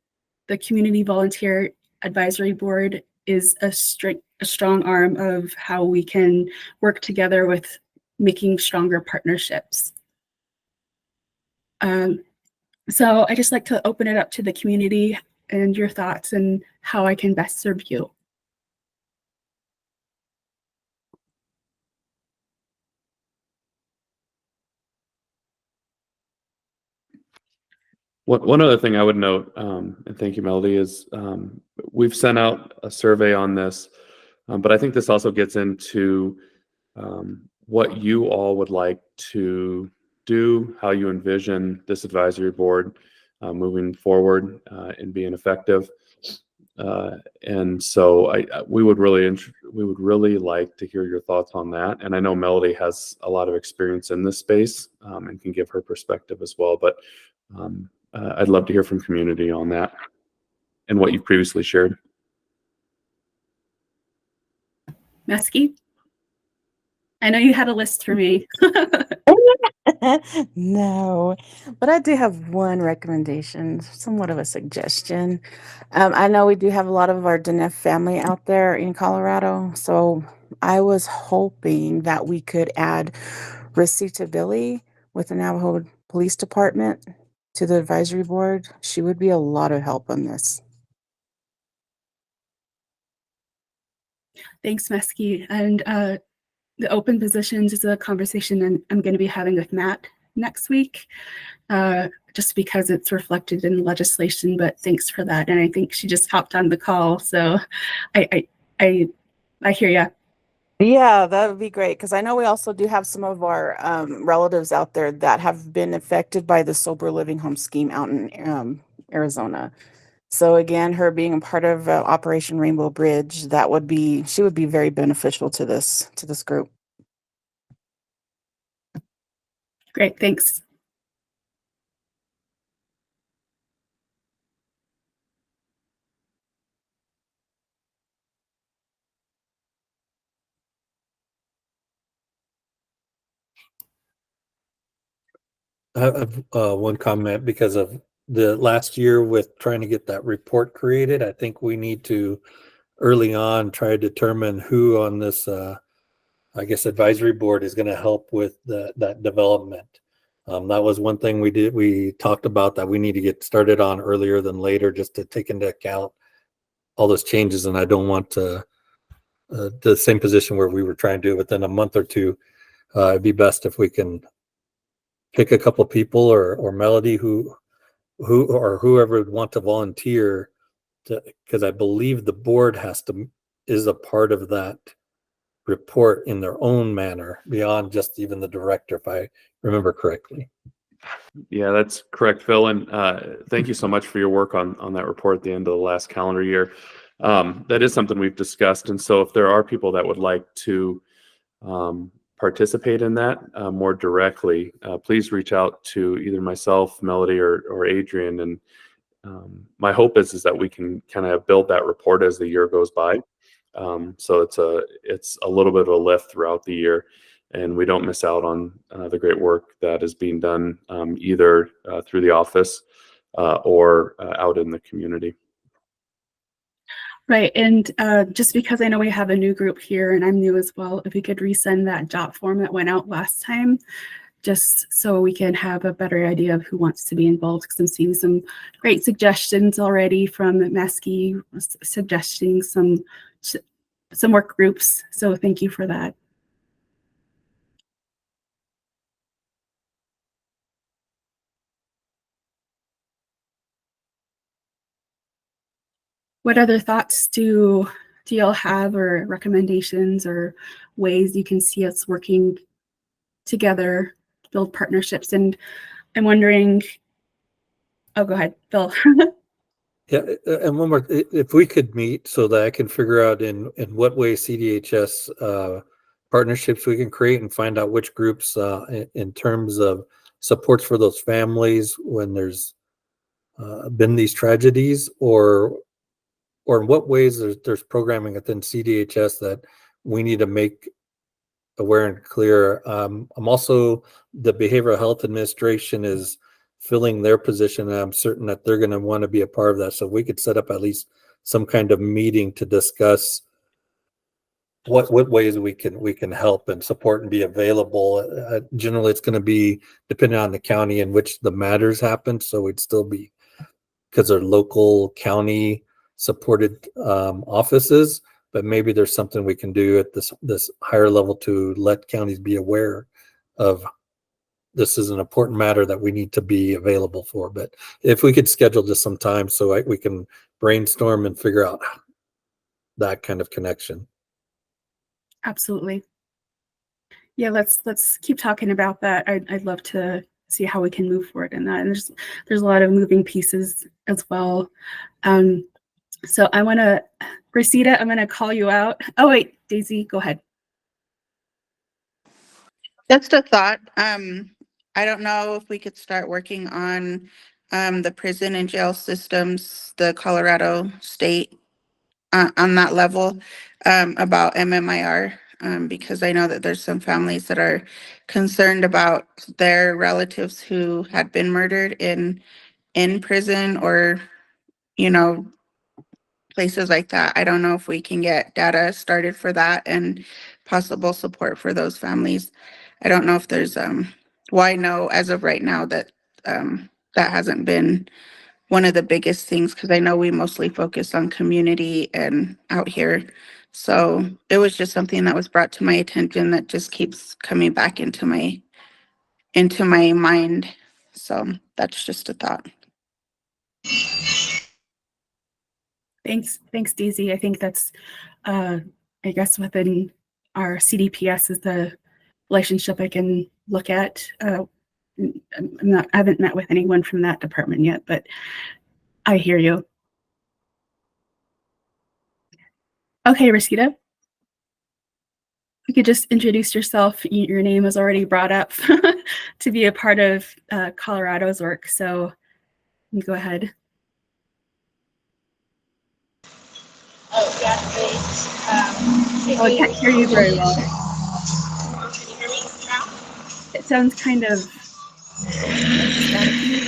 the Community Volunteer Advisory Board is a strong arm of how we can work together with making stronger partnerships. So I just like to open it up to the community and your thoughts and how I can best serve you. One other thing I would note, and thank you, Melody, is we've sent out a survey on this, but I think this also gets into what you all would like to do, how you envision this advisory board moving forward and being effective. And so we would really like to hear your thoughts on that. And I know Melody has a lot of experience in this space and can give her perspective as well. But I'd love to hear from community on that and what you've previously shared. Mesky, I know you had a list for me. No, but I do have one recommendation, somewhat of a suggestion. I know we do have a lot of our Dineff family out there in Colorado, so I was hoping that we could add Rosita Billy with the Navajo Police Department to the advisory board. She would be a lot of help on this. Thanks, Mesky. And the open positions is a conversation I'm going to be having with Matt next week, just because it's reflected in legislation. But thanks for that. And I think she just hopped on the call, so I hear ya. Yeah, that would be great, because I know we also do have some of our relatives out there that have been affected by the sober living home scheme out in Arizona. So again, her being a part of Operation Rainbow Bridge, she would be very beneficial to this group. Great, thanks. I have one comment because of the last year with trying to get that report created. I think we need to early on try to determine who on this, I guess, advisory board is going to help with that development. That was one thing we talked about that we need to get started on earlier than later, just to take into account all those changes. And I don't want to the same position where we were trying to do it within a month or two. It'd be best if we can pick a couple people or Melody who or whoever would want to volunteer, because I believe the board is a part of that report in their own manner beyond just even the director, if I remember correctly. Yeah, that's correct, Phil. And thank you so much for your work on that report at the end of the last calendar year. That is something we've discussed. And so if there are people that would like to participate in that more directly, please reach out to either myself, Melody, or Adrian. And my hope is that we can kind of build that report as the year goes by. So it's a little bit of a lift throughout the year, and we don't miss out on the great work that is being done either through the office or out in the community. Right, and just because I know we have a new group here and I'm new as well, if we could resend that JOT form that went out last time, just so we can have a better idea of who wants to be involved, because I'm seeing some great suggestions already from Mesky suggesting some work groups. So thank you for that. What other thoughts do y'all have, or recommendations, or ways you can see us working together to build partnerships? And I'm wondering, oh, go ahead, Phil. Yeah, and one more, if we could meet so that I can figure out in what way CDHS partnerships we can create, and find out which groups in terms of supports for those families when there's been these tragedies, or in what ways there's programming within CDHS that we need to make aware and clear. I'm also, the Behavioral Health Administration is filling their position, and I'm certain that they're going to want to be a part of that. So if we could set up at least some kind of meeting to discuss what ways we can help and support and be available. Generally, it's going to be depending on the county in which the matters happen. So we'd still be, because they're local county supported offices, but maybe there's something we can do at this higher level to let counties be aware of this is an important matter that we need to be available for. But if we could schedule just some time so we can brainstorm and figure out that kind of connection. Absolutely. Yeah, let's keep talking about that. I'd love to see how we can move forward in that. And there's a lot of moving pieces as well. So I want to, Rosita, I'm going to call you out. Oh, wait, Daisy, go ahead. Just a thought. I don't know if we could start working on the prison and jail systems, the Colorado state on that level about MMIR, because I know that there's some families that are concerned about their relatives who had been murdered in prison or, you know, places like that. I don't know if we can get data started for that and possible support for those families. I don't know if there's well, I know as of right now that that hasn't been one of the biggest things, because I know we mostly focus on community and out here. So it was just something that was brought to my attention that just keeps coming back into my mind. So that's just a thought. Thanks, Daisy. I think that's, I guess within our CDPS is the relationship I can look at. I haven't met with anyone from that department yet, but I hear you. Okay, Rosita. You could just introduce yourself. Your name was already brought up to be a part of Colorado's work, so you go ahead. Oh, yeah, great. I can't hear you very well. Can you hear me now? It sounds kind of staticky.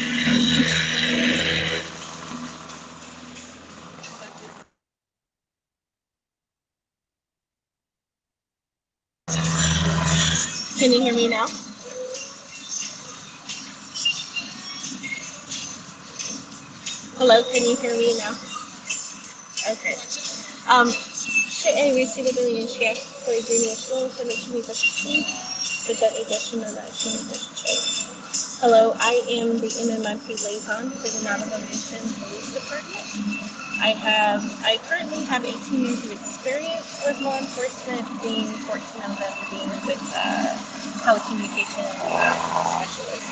Can you hear me now? Hello, can you hear me now? Okay. Ay received the check for Indonesia for the university. Hello, I am the MMIP Liaison for the Navajo Nation Police Department. I currently have 18 years of experience with law enforcement, being 14 of them being with telecommunication specialist.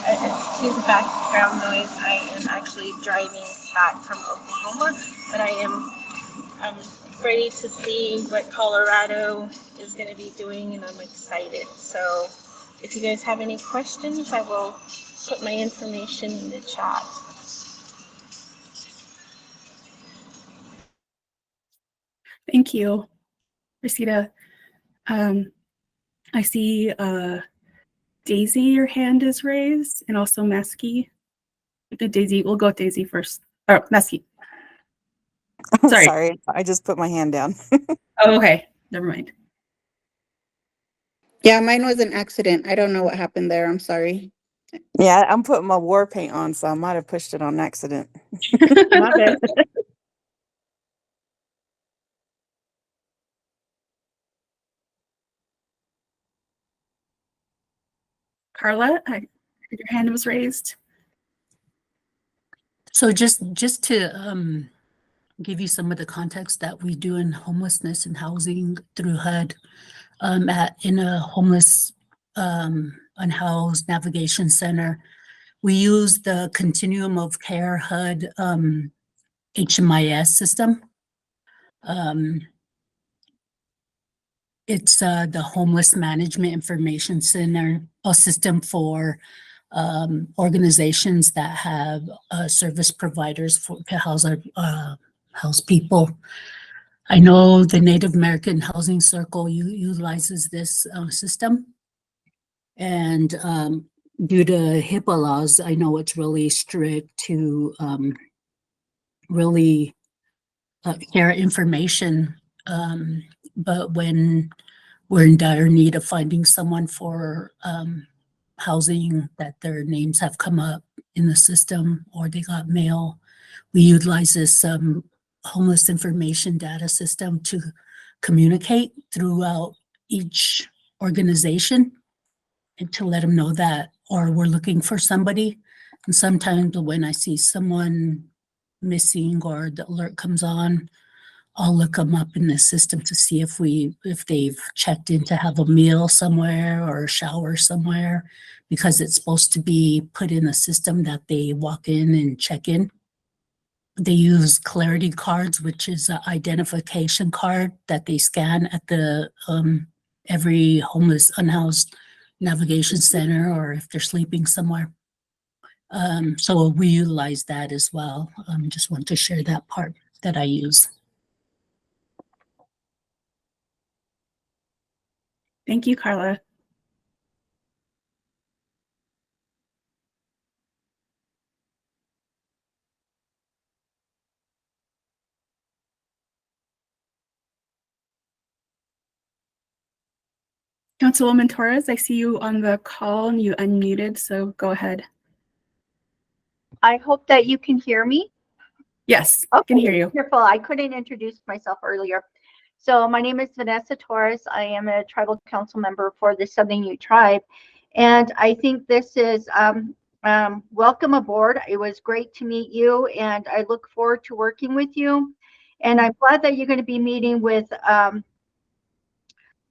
Excuse the background noise. I am actually driving back from Oklahoma, but I'm ready to see what Colorado is going to be doing, and I'm excited. So if you guys have any questions, I will put my information in the chat. Thank you, Rosita. I see Daisy, your hand is raised, and also Mesky. Daisy, we'll go with Daisy first. Oh, Mesky. Sorry, I just put my hand down. Oh, okay, never mind. Yeah, mine was an accident. I don't know what happened there. I'm sorry. Yeah, I'm putting my war paint on, so I might have pushed it on accident. My bad. Carla, your hand was raised. So just to give you some of the context that we do in homelessness and housing through HUD, in a homeless unhoused navigation center, we use the Continuum of Care HUD HMIS system. It's the Homeless Management Information Center, a system for organizations that have service providers to house people. I know the Native American Housing Circle utilizes this system. And due to HIPAA laws, I know it's really strict to really share information. But when we're in dire need of finding someone for housing that their names have come up in the system or they got mail, we utilize this homeless information data system to communicate throughout each organization and to let them know that, or we're looking for somebody. And sometimes when I see someone missing or the alert comes on, I'll look them up in the system to see if they've checked in to have a meal somewhere or a shower somewhere, because it's supposed to be put in a system that they walk in and check in. they use clarity cards, which is an identification card that they scan at the every homeless unhoused navigation center, or if they're sleeping somewhere. So we utilize that as well. Just want to share that part that I use. Thank you, Carla. Councilwoman Torres, I see you on the call and you unmuted, so go ahead. I hope that you can hear me. Yes, I can hear you. Wonderful. I couldn't introduce myself earlier. So my name is Vanessa Torres. I am a tribal council member for the Southern Ute Tribe. And I think this is welcome aboard. It was great to meet you, and I look forward to working with you. And I'm glad that you're going to be meeting with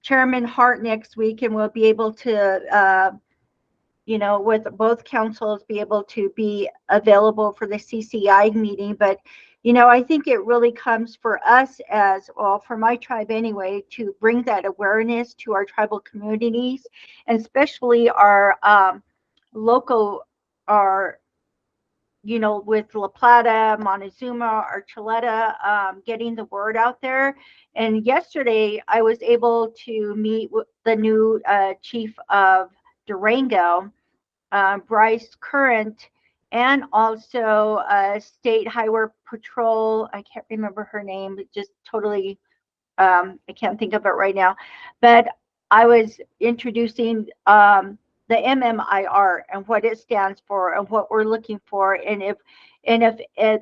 Chairman Hart next week, and we'll be able to with both councils be able to be available for the CCI meeting. But, I think it really comes for us as well, for my tribe anyway, to bring that awareness to our tribal communities, and especially our local, with La Plata, Montezuma, Archuleta, getting the word out there. And yesterday I was able to meet with the new chief of Durango, Bryce Current, and also State Highway Patrol. I can't remember her name, but just totally, I can't think of it right now. But I was introducing the MMIR and what it stands for and what we're looking for. And if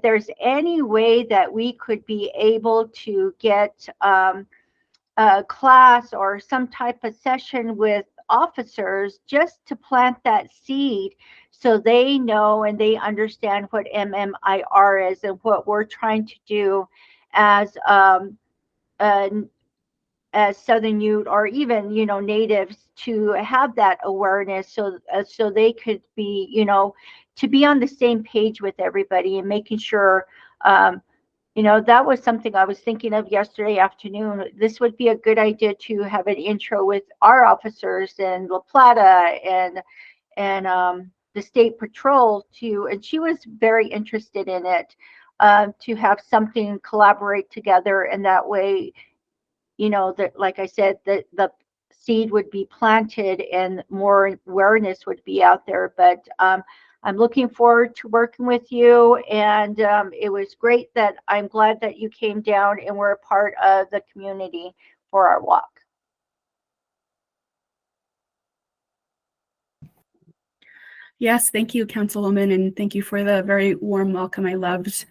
there's any way that we could be able to get a class or some type of session with officers just to plant that seed, so they know and they understand what MMIR is and what we're trying to do as Southern Ute, or even natives, to have that awareness, so they could be to be on the same page with everybody, and making sure that was something I was thinking of yesterday afternoon. This would be a good idea to have an intro with our officers in La Plata and the State Patrol too. And she was very interested in it, to have something collaborate together. And that way, that, like I said, the seed would be planted and more awareness would be out there. But I'm looking forward to working with you, and it was great that I'm glad that you came down and were a part of the community for our walk. Yes, thank you, Councilwoman, and thank you for the very warm welcome. I loved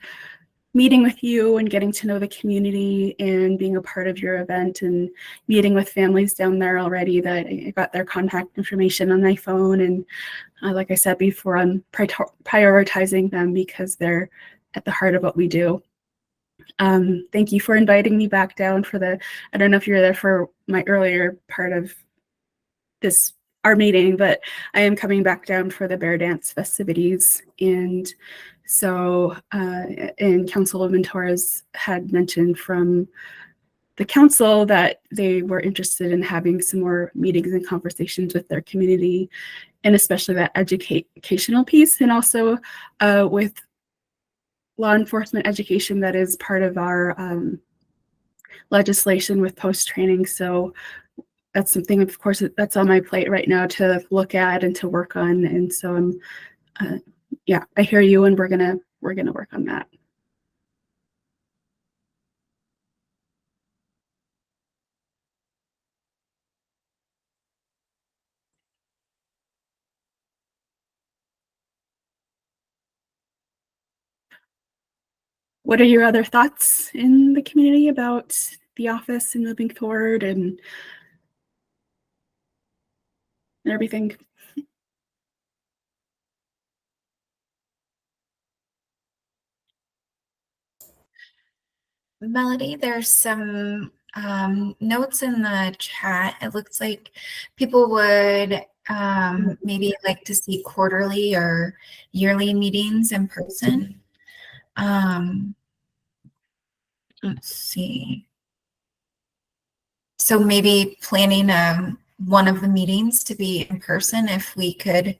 meeting with you and getting to know the community and being a part of your event, and meeting with families down there already that I got their contact information on my phone. And like I said before, I'm prioritizing them because they're at the heart of what we do. Thank you for inviting me back down for I don't know if you were there for my earlier part of our meeting, but I am coming back down for the Bear Dance festivities. And so, and Councilwoman Torres had mentioned from the council that they were interested in having some more meetings and conversations with their community, and especially that educational piece, and also with law enforcement education that is part of our legislation with post-training. So that's something, of course, that's on my plate right now to look at and to work on. And so I'm, yeah, I hear you, and we're gonna work on that. What are your other thoughts in the community about the office and moving forward and everything? Melody, there's some notes in the chat. It looks like people would maybe like to see quarterly or yearly meetings in person. Let's see. So maybe planning one of the meetings to be in person if we could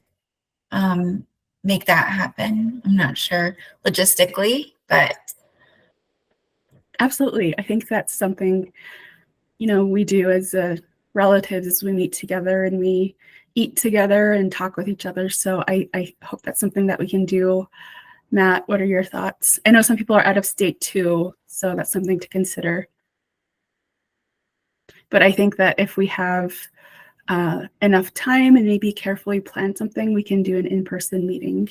make that happen. I'm not sure logistically, but Absolutely. I think that's something, we do as relatives is we meet together and we eat together and talk with each other. So I hope that's something that we can do. Matt, what are your thoughts? I know some people are out of state too, so that's something to consider. But I think that if we have enough time and maybe carefully plan something, we can do an in-person meeting.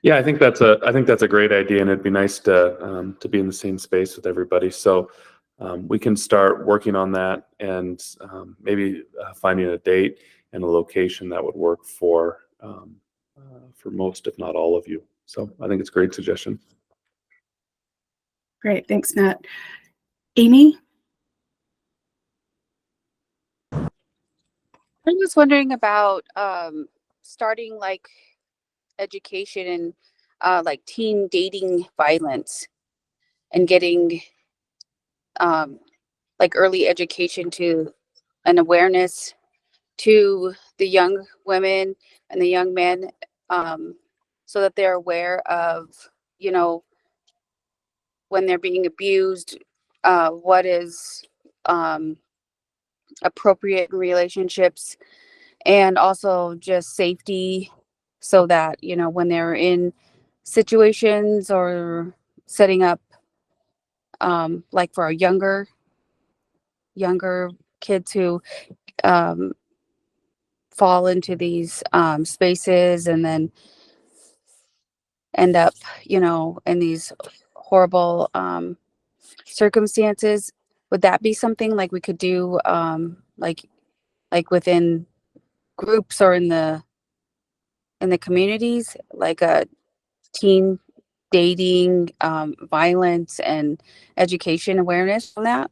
Yeah, I think that's a great idea, and it'd be nice to be in the same space with everybody. So we can start working on that, and maybe finding a date and a location that would work for most, if not all of you. So I think it's a great suggestion. Great, thanks, Matt. Amy? I was wondering about starting like education and like teen dating violence and getting like early education to an awareness to the young women and the young men, so that they're aware of, when they're being abused, what is appropriate in relationships, and also just safety, so that when they're in situations or setting up, like for our younger kids who fall into these spaces and then end up in these horrible circumstances. Would that be something like we could do, like within groups or in the communities, like a teen dating, violence and education awareness on that?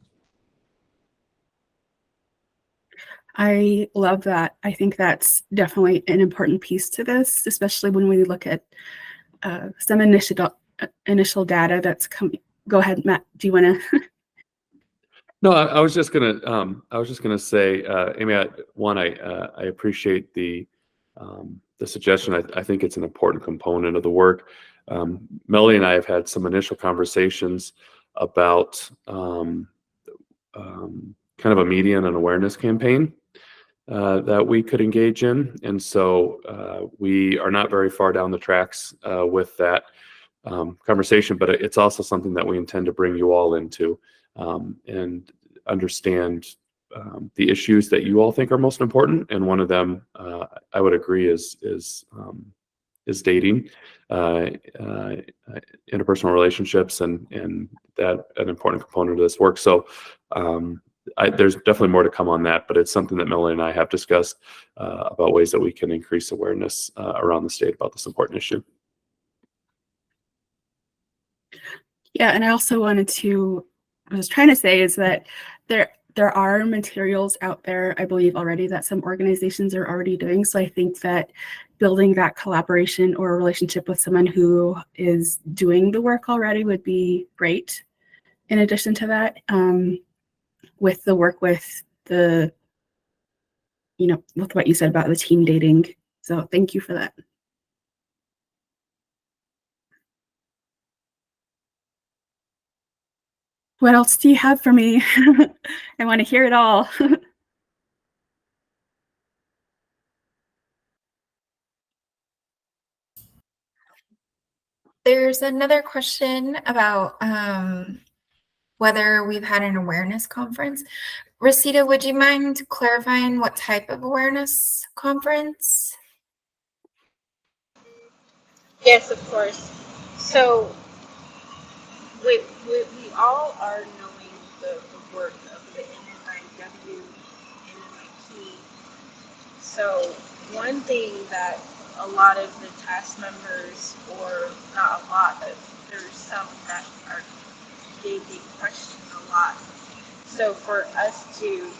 I love that. I think that's definitely an important piece to this, especially when we look at some initial data that's coming. Go ahead, Matt. Do you want to? No, I was just gonna say, Amy, I appreciate the suggestion. I think it's an important component of the work. Melanie and I have had some initial conversations about kind of a media and an awareness campaign that we could engage in, and so we are not very far down the tracks with that conversation, but it's also something that we intend to bring you all into. And understand the issues that you all think are most important, and one of them, I would agree, is dating, interpersonal relationships, and that an important component of this work. So there's definitely more to come on that, but it's something that Melanie and I have discussed about ways that we can increase awareness around the state about this important issue. Yeah, and I also wanted to, I was trying to say is that there are materials out there, I believe already, that some organizations are already doing. So I think that building that collaboration or a relationship with someone who is doing the work already would be great. In addition to that, with the work with the, with what you said about the teen dating. So thank you for that. What else do you have for me? I want to hear it all. there's another question about whether we've had an awareness conference. Rosita, would you mind clarifying what type of awareness conference? Yes, of course. So we all are knowing the work of the NNIW, NNIP. So one thing that a lot of the task members, or not a lot, but there's some that are they question a lot. So for us to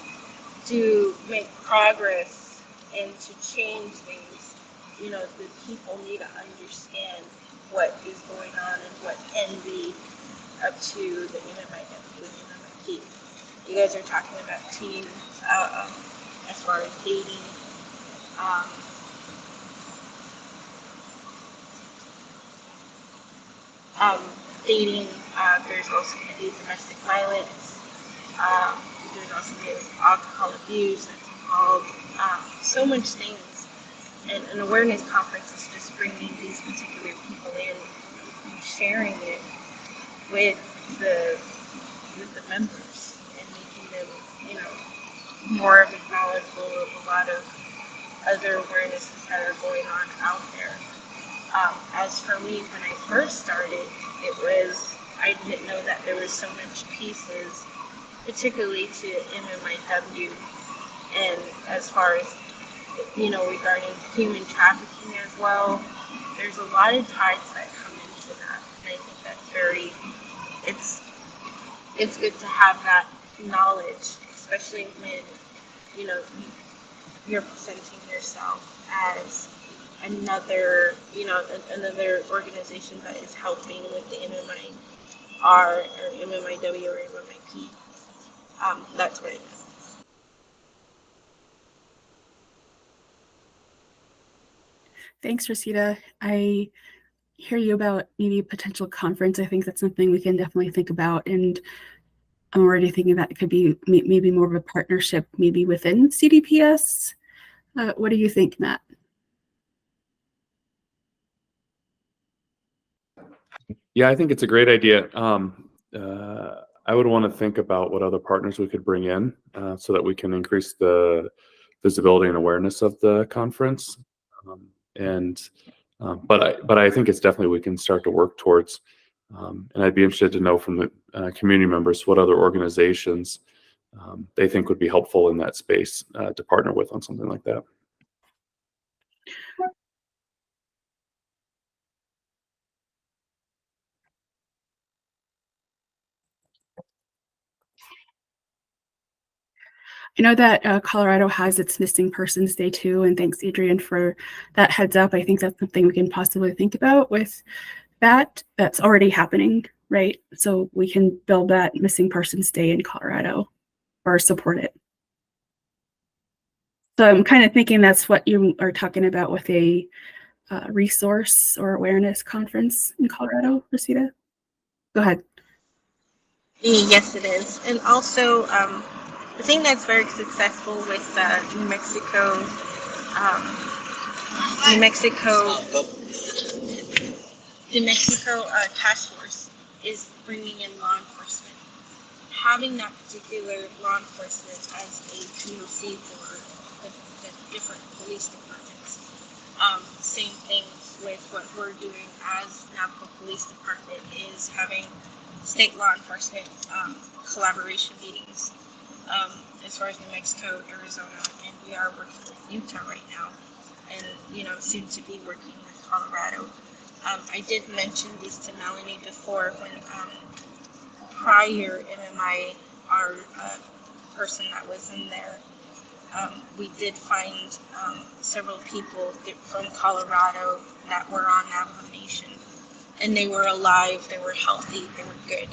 make progress and to change things, the people need to understand what is going on and what can be up to the MMIW and MMIP. You guys are talking about teens as far as dating. Dating, there's also going to be domestic violence. There's also going to be alcohol abuse that's involved. So much things. And an awareness conference is just bringing these particular people in and sharing it with the members and making them, you know, more of a knowledgeable of a lot of other awarenesses that are going on out there. As for me, when I first started, I didn't know that there was so much pieces, particularly to MMIW, and as far as, you know, regarding human trafficking as well, there's a lot of ties that come into that, and I think that's it's good to have that knowledge, especially when, you know, you're presenting yourself as another organization that is helping with the MMIR or MMIW or MMIP. That's what it is. Thanks, Rosita. I hear you about maybe a potential conference. I think that's something we can definitely think about, and I'm already thinking that it could be maybe more of a partnership, maybe within CDPS. What do you think, Matt? Yeah, I think it's a great idea. I would want to think about what other partners we could bring in so that we can increase the visibility and awareness of the conference. But I think it's definitely we can start to work towards. And I'd be interested to know from the community members what other organizations they think would be helpful in that space to partner with on something like that. I know that Colorado has its Missing Persons Day too, and thanks, Adrian, for that heads up. I think that's something we can possibly think about with that. That's already happening, right? So we can build that Missing Persons Day in Colorado or support it. So I'm kind of thinking that's what you are talking about with a resource or awareness conference in Colorado, Rosita. Go ahead. Yes, it is. And also, the thing that's very successful with New Mexico task force is bringing in law enforcement. Having that particular law enforcement as a POC for the different police departments. Same thing with what we're doing as Navajo Police Department is having state law enforcement collaboration meetings as far as New Mexico, Arizona, and we are working with Utah right now, and soon to be working with Colorado. I did mention this to Melanie before when prior MMI, our person that was in there, we did find several people from Colorado that were on Navajo Nation, and they were alive, they were healthy, they were good.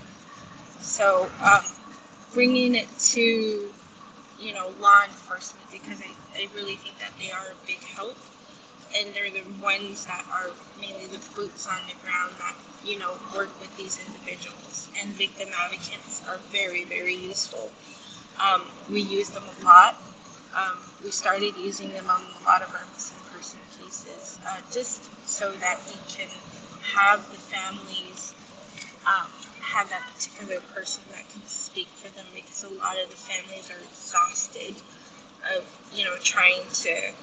So bringing it to law enforcement, because I really think that they are a big help, and they're the ones that are mainly the boots on the ground that work with these individuals, and victim advocates are very, very useful. We use them a lot. We started using them on a lot of our missing person cases, just so that we can have the families have that particular person that can speak for them, because a lot of the families are exhausted of trying to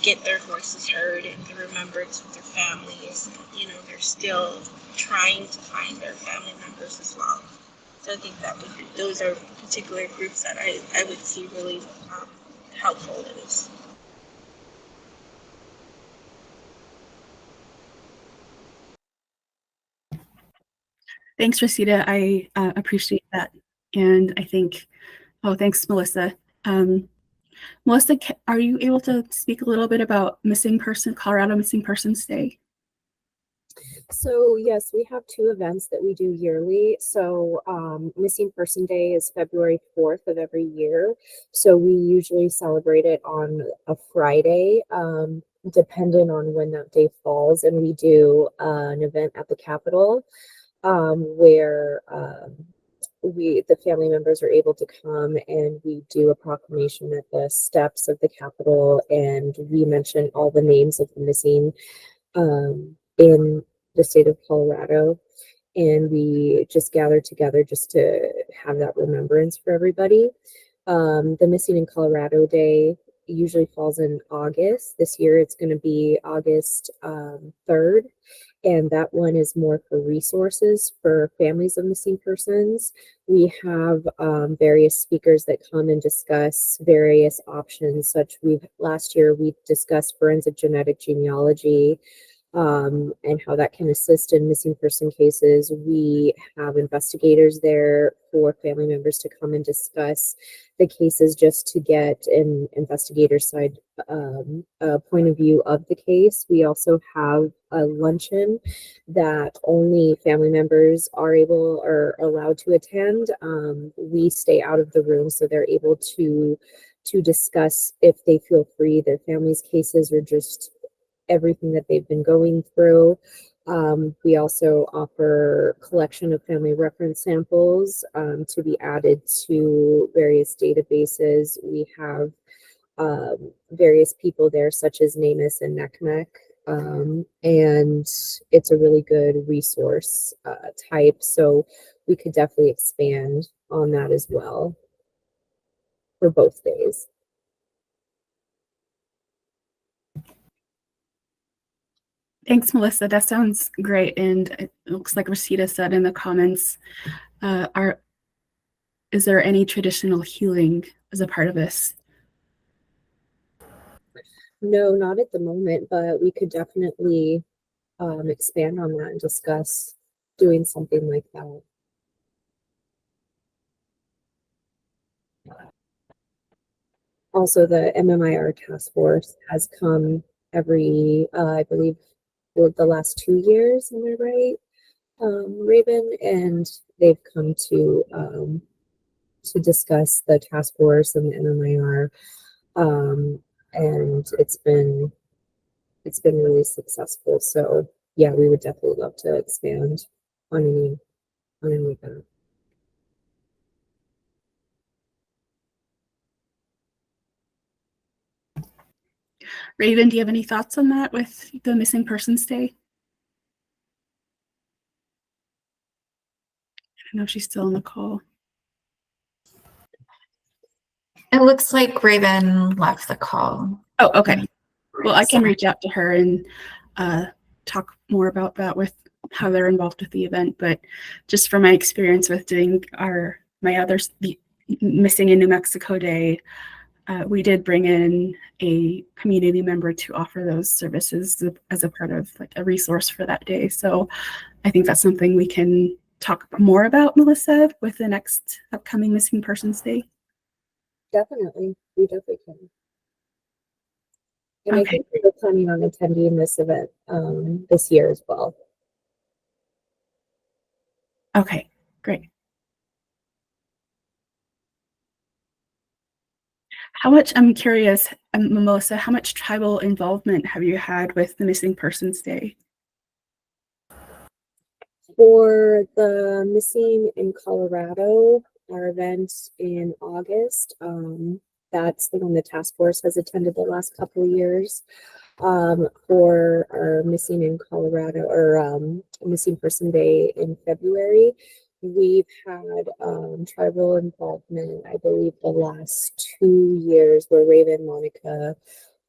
get their voices heard and the remembrance of their families. They're still trying to find their family members as well. So I think those are particular groups that I would see really helpful in this. Thanks, Rosita. I appreciate that. And I think, thanks, Melissa. Melissa, are you able to speak a little bit about Colorado Missing Persons Day? So yes, we have two events that we do yearly. So Missing Person Day is February 4th of every year. So we usually celebrate it on a Friday, depending on when that day falls. And we do an event at the Capitol where the family members are able to come and we do a proclamation at the steps of the Capitol, and we mention all the names of the missing in the state of Colorado, and we just gather together just to have that remembrance for everybody. The Missing in Colorado Day usually falls in August. This year it's going to be August 3rd, and that one is more for resources for families of missing persons. We have various speakers that come and discuss various options, such last year we discussed forensic genetic genealogy, and how that can assist in missing person cases. We have investigators there for family members to come and discuss the cases just to get an investigator side point of view of the case. We also have a luncheon that only family members are able or allowed to attend. We stay out of the room so they're able to discuss, if they feel free, their family's cases or just everything that they've been going through. We also offer collection of family reference samples to be added to various databases. We have various people there, such as NamUs and NCMEC, and it's a really good resource type. So we could definitely expand on that as well for both days. Thanks, Melissa. That sounds great. And it looks like Rosita said in the comments, is there any traditional healing as a part of this? No, not at the moment, but we could definitely expand on that and discuss doing something like that. Also, the MMIR task force has come every, I believe, the last 2 years, am I right, Raven? And they've come to discuss the task force and the MMIR, and it's been really successful. So yeah, we would definitely love to expand on any of that. Raven, do you have any thoughts on that with the Missing Persons Day? I know she's still on the call. It looks like Raven left the call. Oh, okay. Well, I can reach out to her and talk more about that with how they're involved with the event. But just from my experience with doing the Missing in New Mexico Day, we did bring in a community member to offer those services as a part of like a resource for that day. So I think that's something we can talk more about, Melissa, with the next upcoming Missing Persons Day. Definitely, we definitely can. And okay. I think we're planning on attending this event this year as well. Okay, great. How much, I'm curious, Melissa, how much tribal involvement have you had with the Missing Persons Day? For the Missing in Colorado, our event in August, that's the one the task force has attended the last couple of years. For our Missing in Colorado or Missing Person Day in February, we've had tribal involvement, I believe, the last 2 years, where Raven, Monica,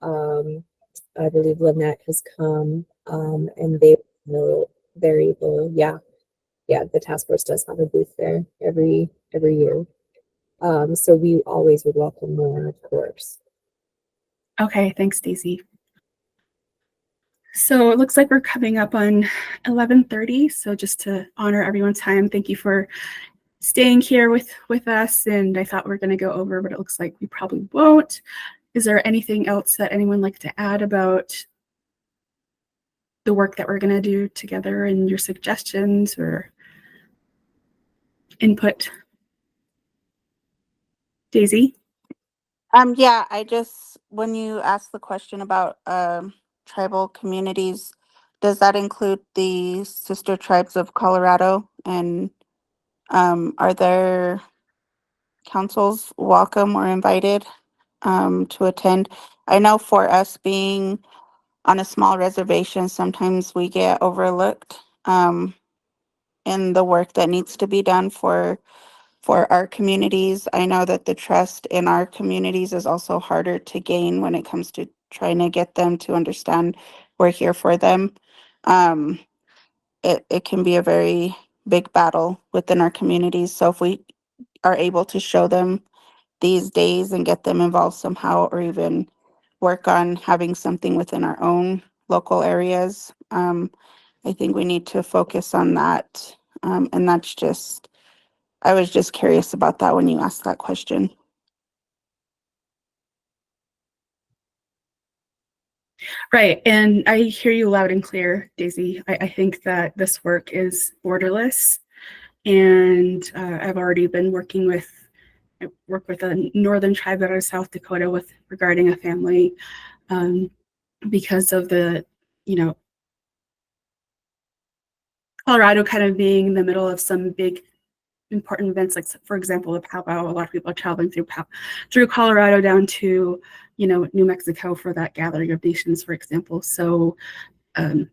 I believe Lynette has come, and they're able, yeah, the task force does have a booth there every year. So we always would welcome more, of course. Okay, thanks, Daisy. So it looks like we're coming up on 11:30. So just to honor everyone's time, thank you for staying here with us. And I thought we were going to go over, but it looks like we probably won't. Is there anything else that anyone would like to add about the work that we're going to do together and your suggestions or input. Daisy? Yeah, when you asked the question about tribal communities, does that include the sister tribes of Colorado? And are their councils welcome or invited to attend? I know for us being on a small reservation, sometimes we get overlooked in the work that needs to be done for our communities. I know that the trust in our communities is also harder to gain when it comes to trying to get them to understand we're here for them. It can be a very big battle within our communities. So if we are able to show them these days and get them involved somehow, or even work on having something within our own local areas, I think we need to focus on that. And I was just curious about that when you asked that question. Right. And I hear you loud and clear, Daisy. I think that this work is borderless. And I've already been working with a northern tribe out of South Dakota regarding a family because of the, Colorado kind of being in the middle of some big important events, like for example, the powwow. A lot of people are traveling through Colorado down to, New Mexico for that gathering of nations, for example. So, and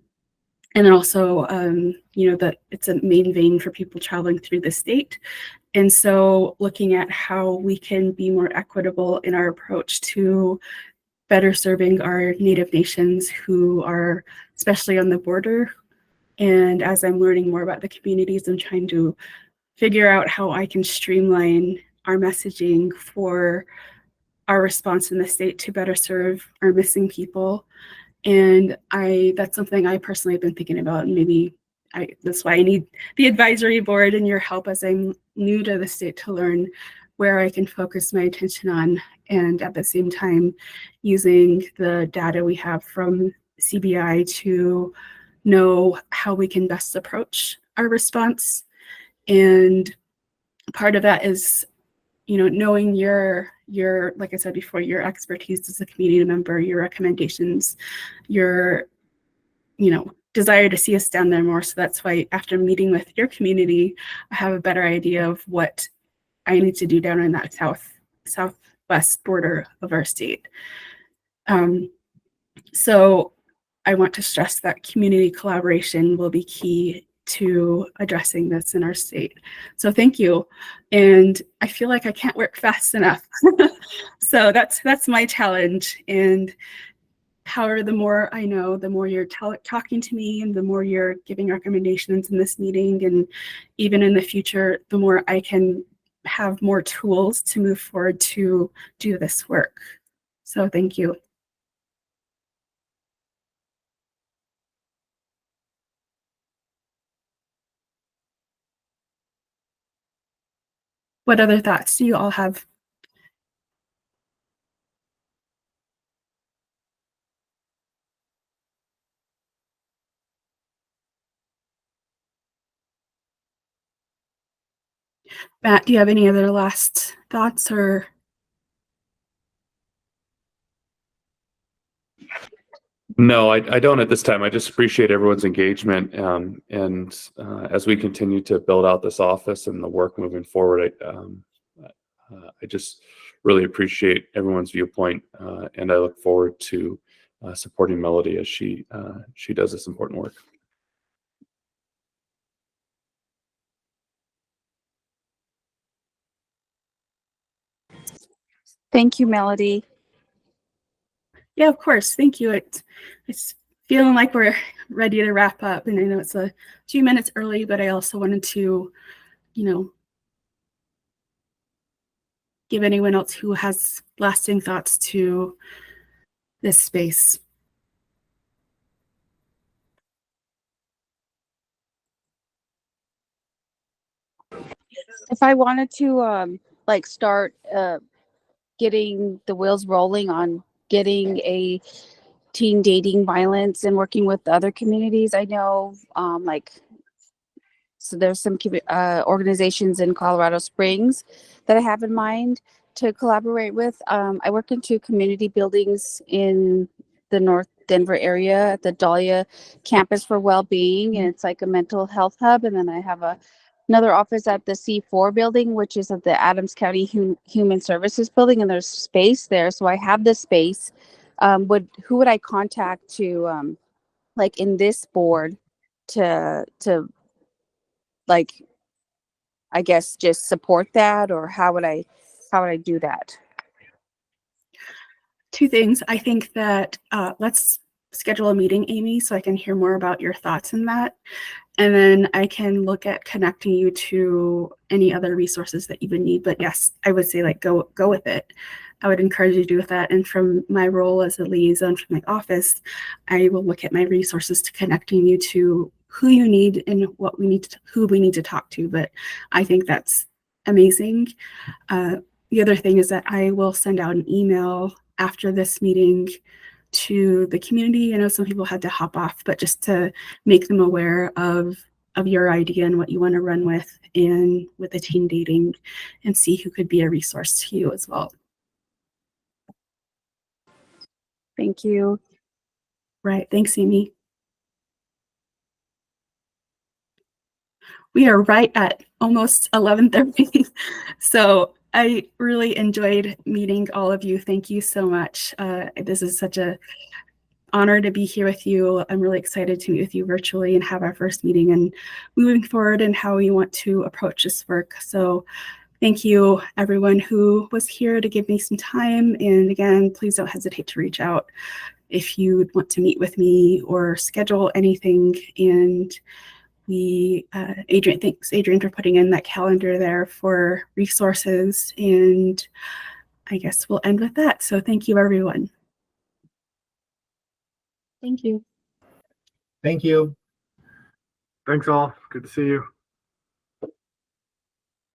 then also, that it's a main vein for people traveling through the state. And so looking at how we can be more equitable in our approach to better serving our Native nations who are especially on the border. And as I'm learning more about the communities, I'm trying to figure out how I can streamline our messaging for our response in the state to better serve our missing people. And that's something I personally have been thinking about. And maybe that's why I need the advisory board and your help as I'm new to the state to learn where I can focus my attention on. And at the same time, using the data we have from CBI to know how we can best approach our response. And part of that is, knowing your, like I said before, your expertise as a community member, your recommendations, your, desire to see us down there more. So that's why after meeting with your community, I have a better idea of what I need to do down in that southwest border of our state. So I want to stress that community collaboration will be key to addressing this in our state. So thank you. And I feel like I can't work fast enough. So that's my challenge. And however, the more I know, the more you're talking to me and the more you're giving recommendations in this meeting and even in the future, the more I can have more tools to move forward to do this work. So thank you. What other thoughts do you all have? Matt, do you have any other last thoughts or? No, I don't at this time. I just appreciate everyone's engagement. And as we continue to build out this office and the work moving forward, I just really appreciate everyone's viewpoint. And I look forward to supporting Melody as she does this important work. Thank you, Melody. Yeah, of course. Thank you. It's feeling like we're ready to wrap up. And I know it's a few minutes early, but I also wanted to, give anyone else who has lasting thoughts to this space. If I wanted to start getting the wheels rolling on getting a teen dating violence and working with other communities. I know, so there's some organizations in Colorado Springs that I have in mind to collaborate with. I work in 2 community buildings in the North Denver area at the Dahlia Campus for Wellbeing, and it's like a mental health hub. And then I have another office at the C4 building, which is at the Adams County Human Services building, and there's space there. So I have the space. Who would I contact to like in this board to like, I guess, just support that, or how would I do that? 2 things. I think that let's schedule a meeting, Amy, so I can hear more about your thoughts in that. And then I can look at connecting you to any other resources that you would need. But yes, I would say like go with it. I would encourage you to do with that. And from my role as a liaison from my office, I will look at my resources to connecting you to who you need and who we need to talk to. But I think that's amazing. The other thing is that I will send out an email after this meeting to the community. I know some people had to hop off, but just to make them aware of your idea and what you want to run with and with the teen dating, and see who could be a resource to you as well. Thank you. Right. Thanks, Amy. We are right at almost 11:30. So I really enjoyed meeting all of you. Thank you so much. This is such an honor to be here with you. I'm really excited to meet with you virtually and have our first meeting and moving forward and how we want to approach this work. So thank you, everyone who was here to give me some time. And again, please don't hesitate to reach out if you want to meet with me or schedule anything. And thanks Adrian for putting in that calendar there for resources. And I guess we'll end with that. So thank you, everyone. Thank you. Thank you. Thanks all. Good to see you.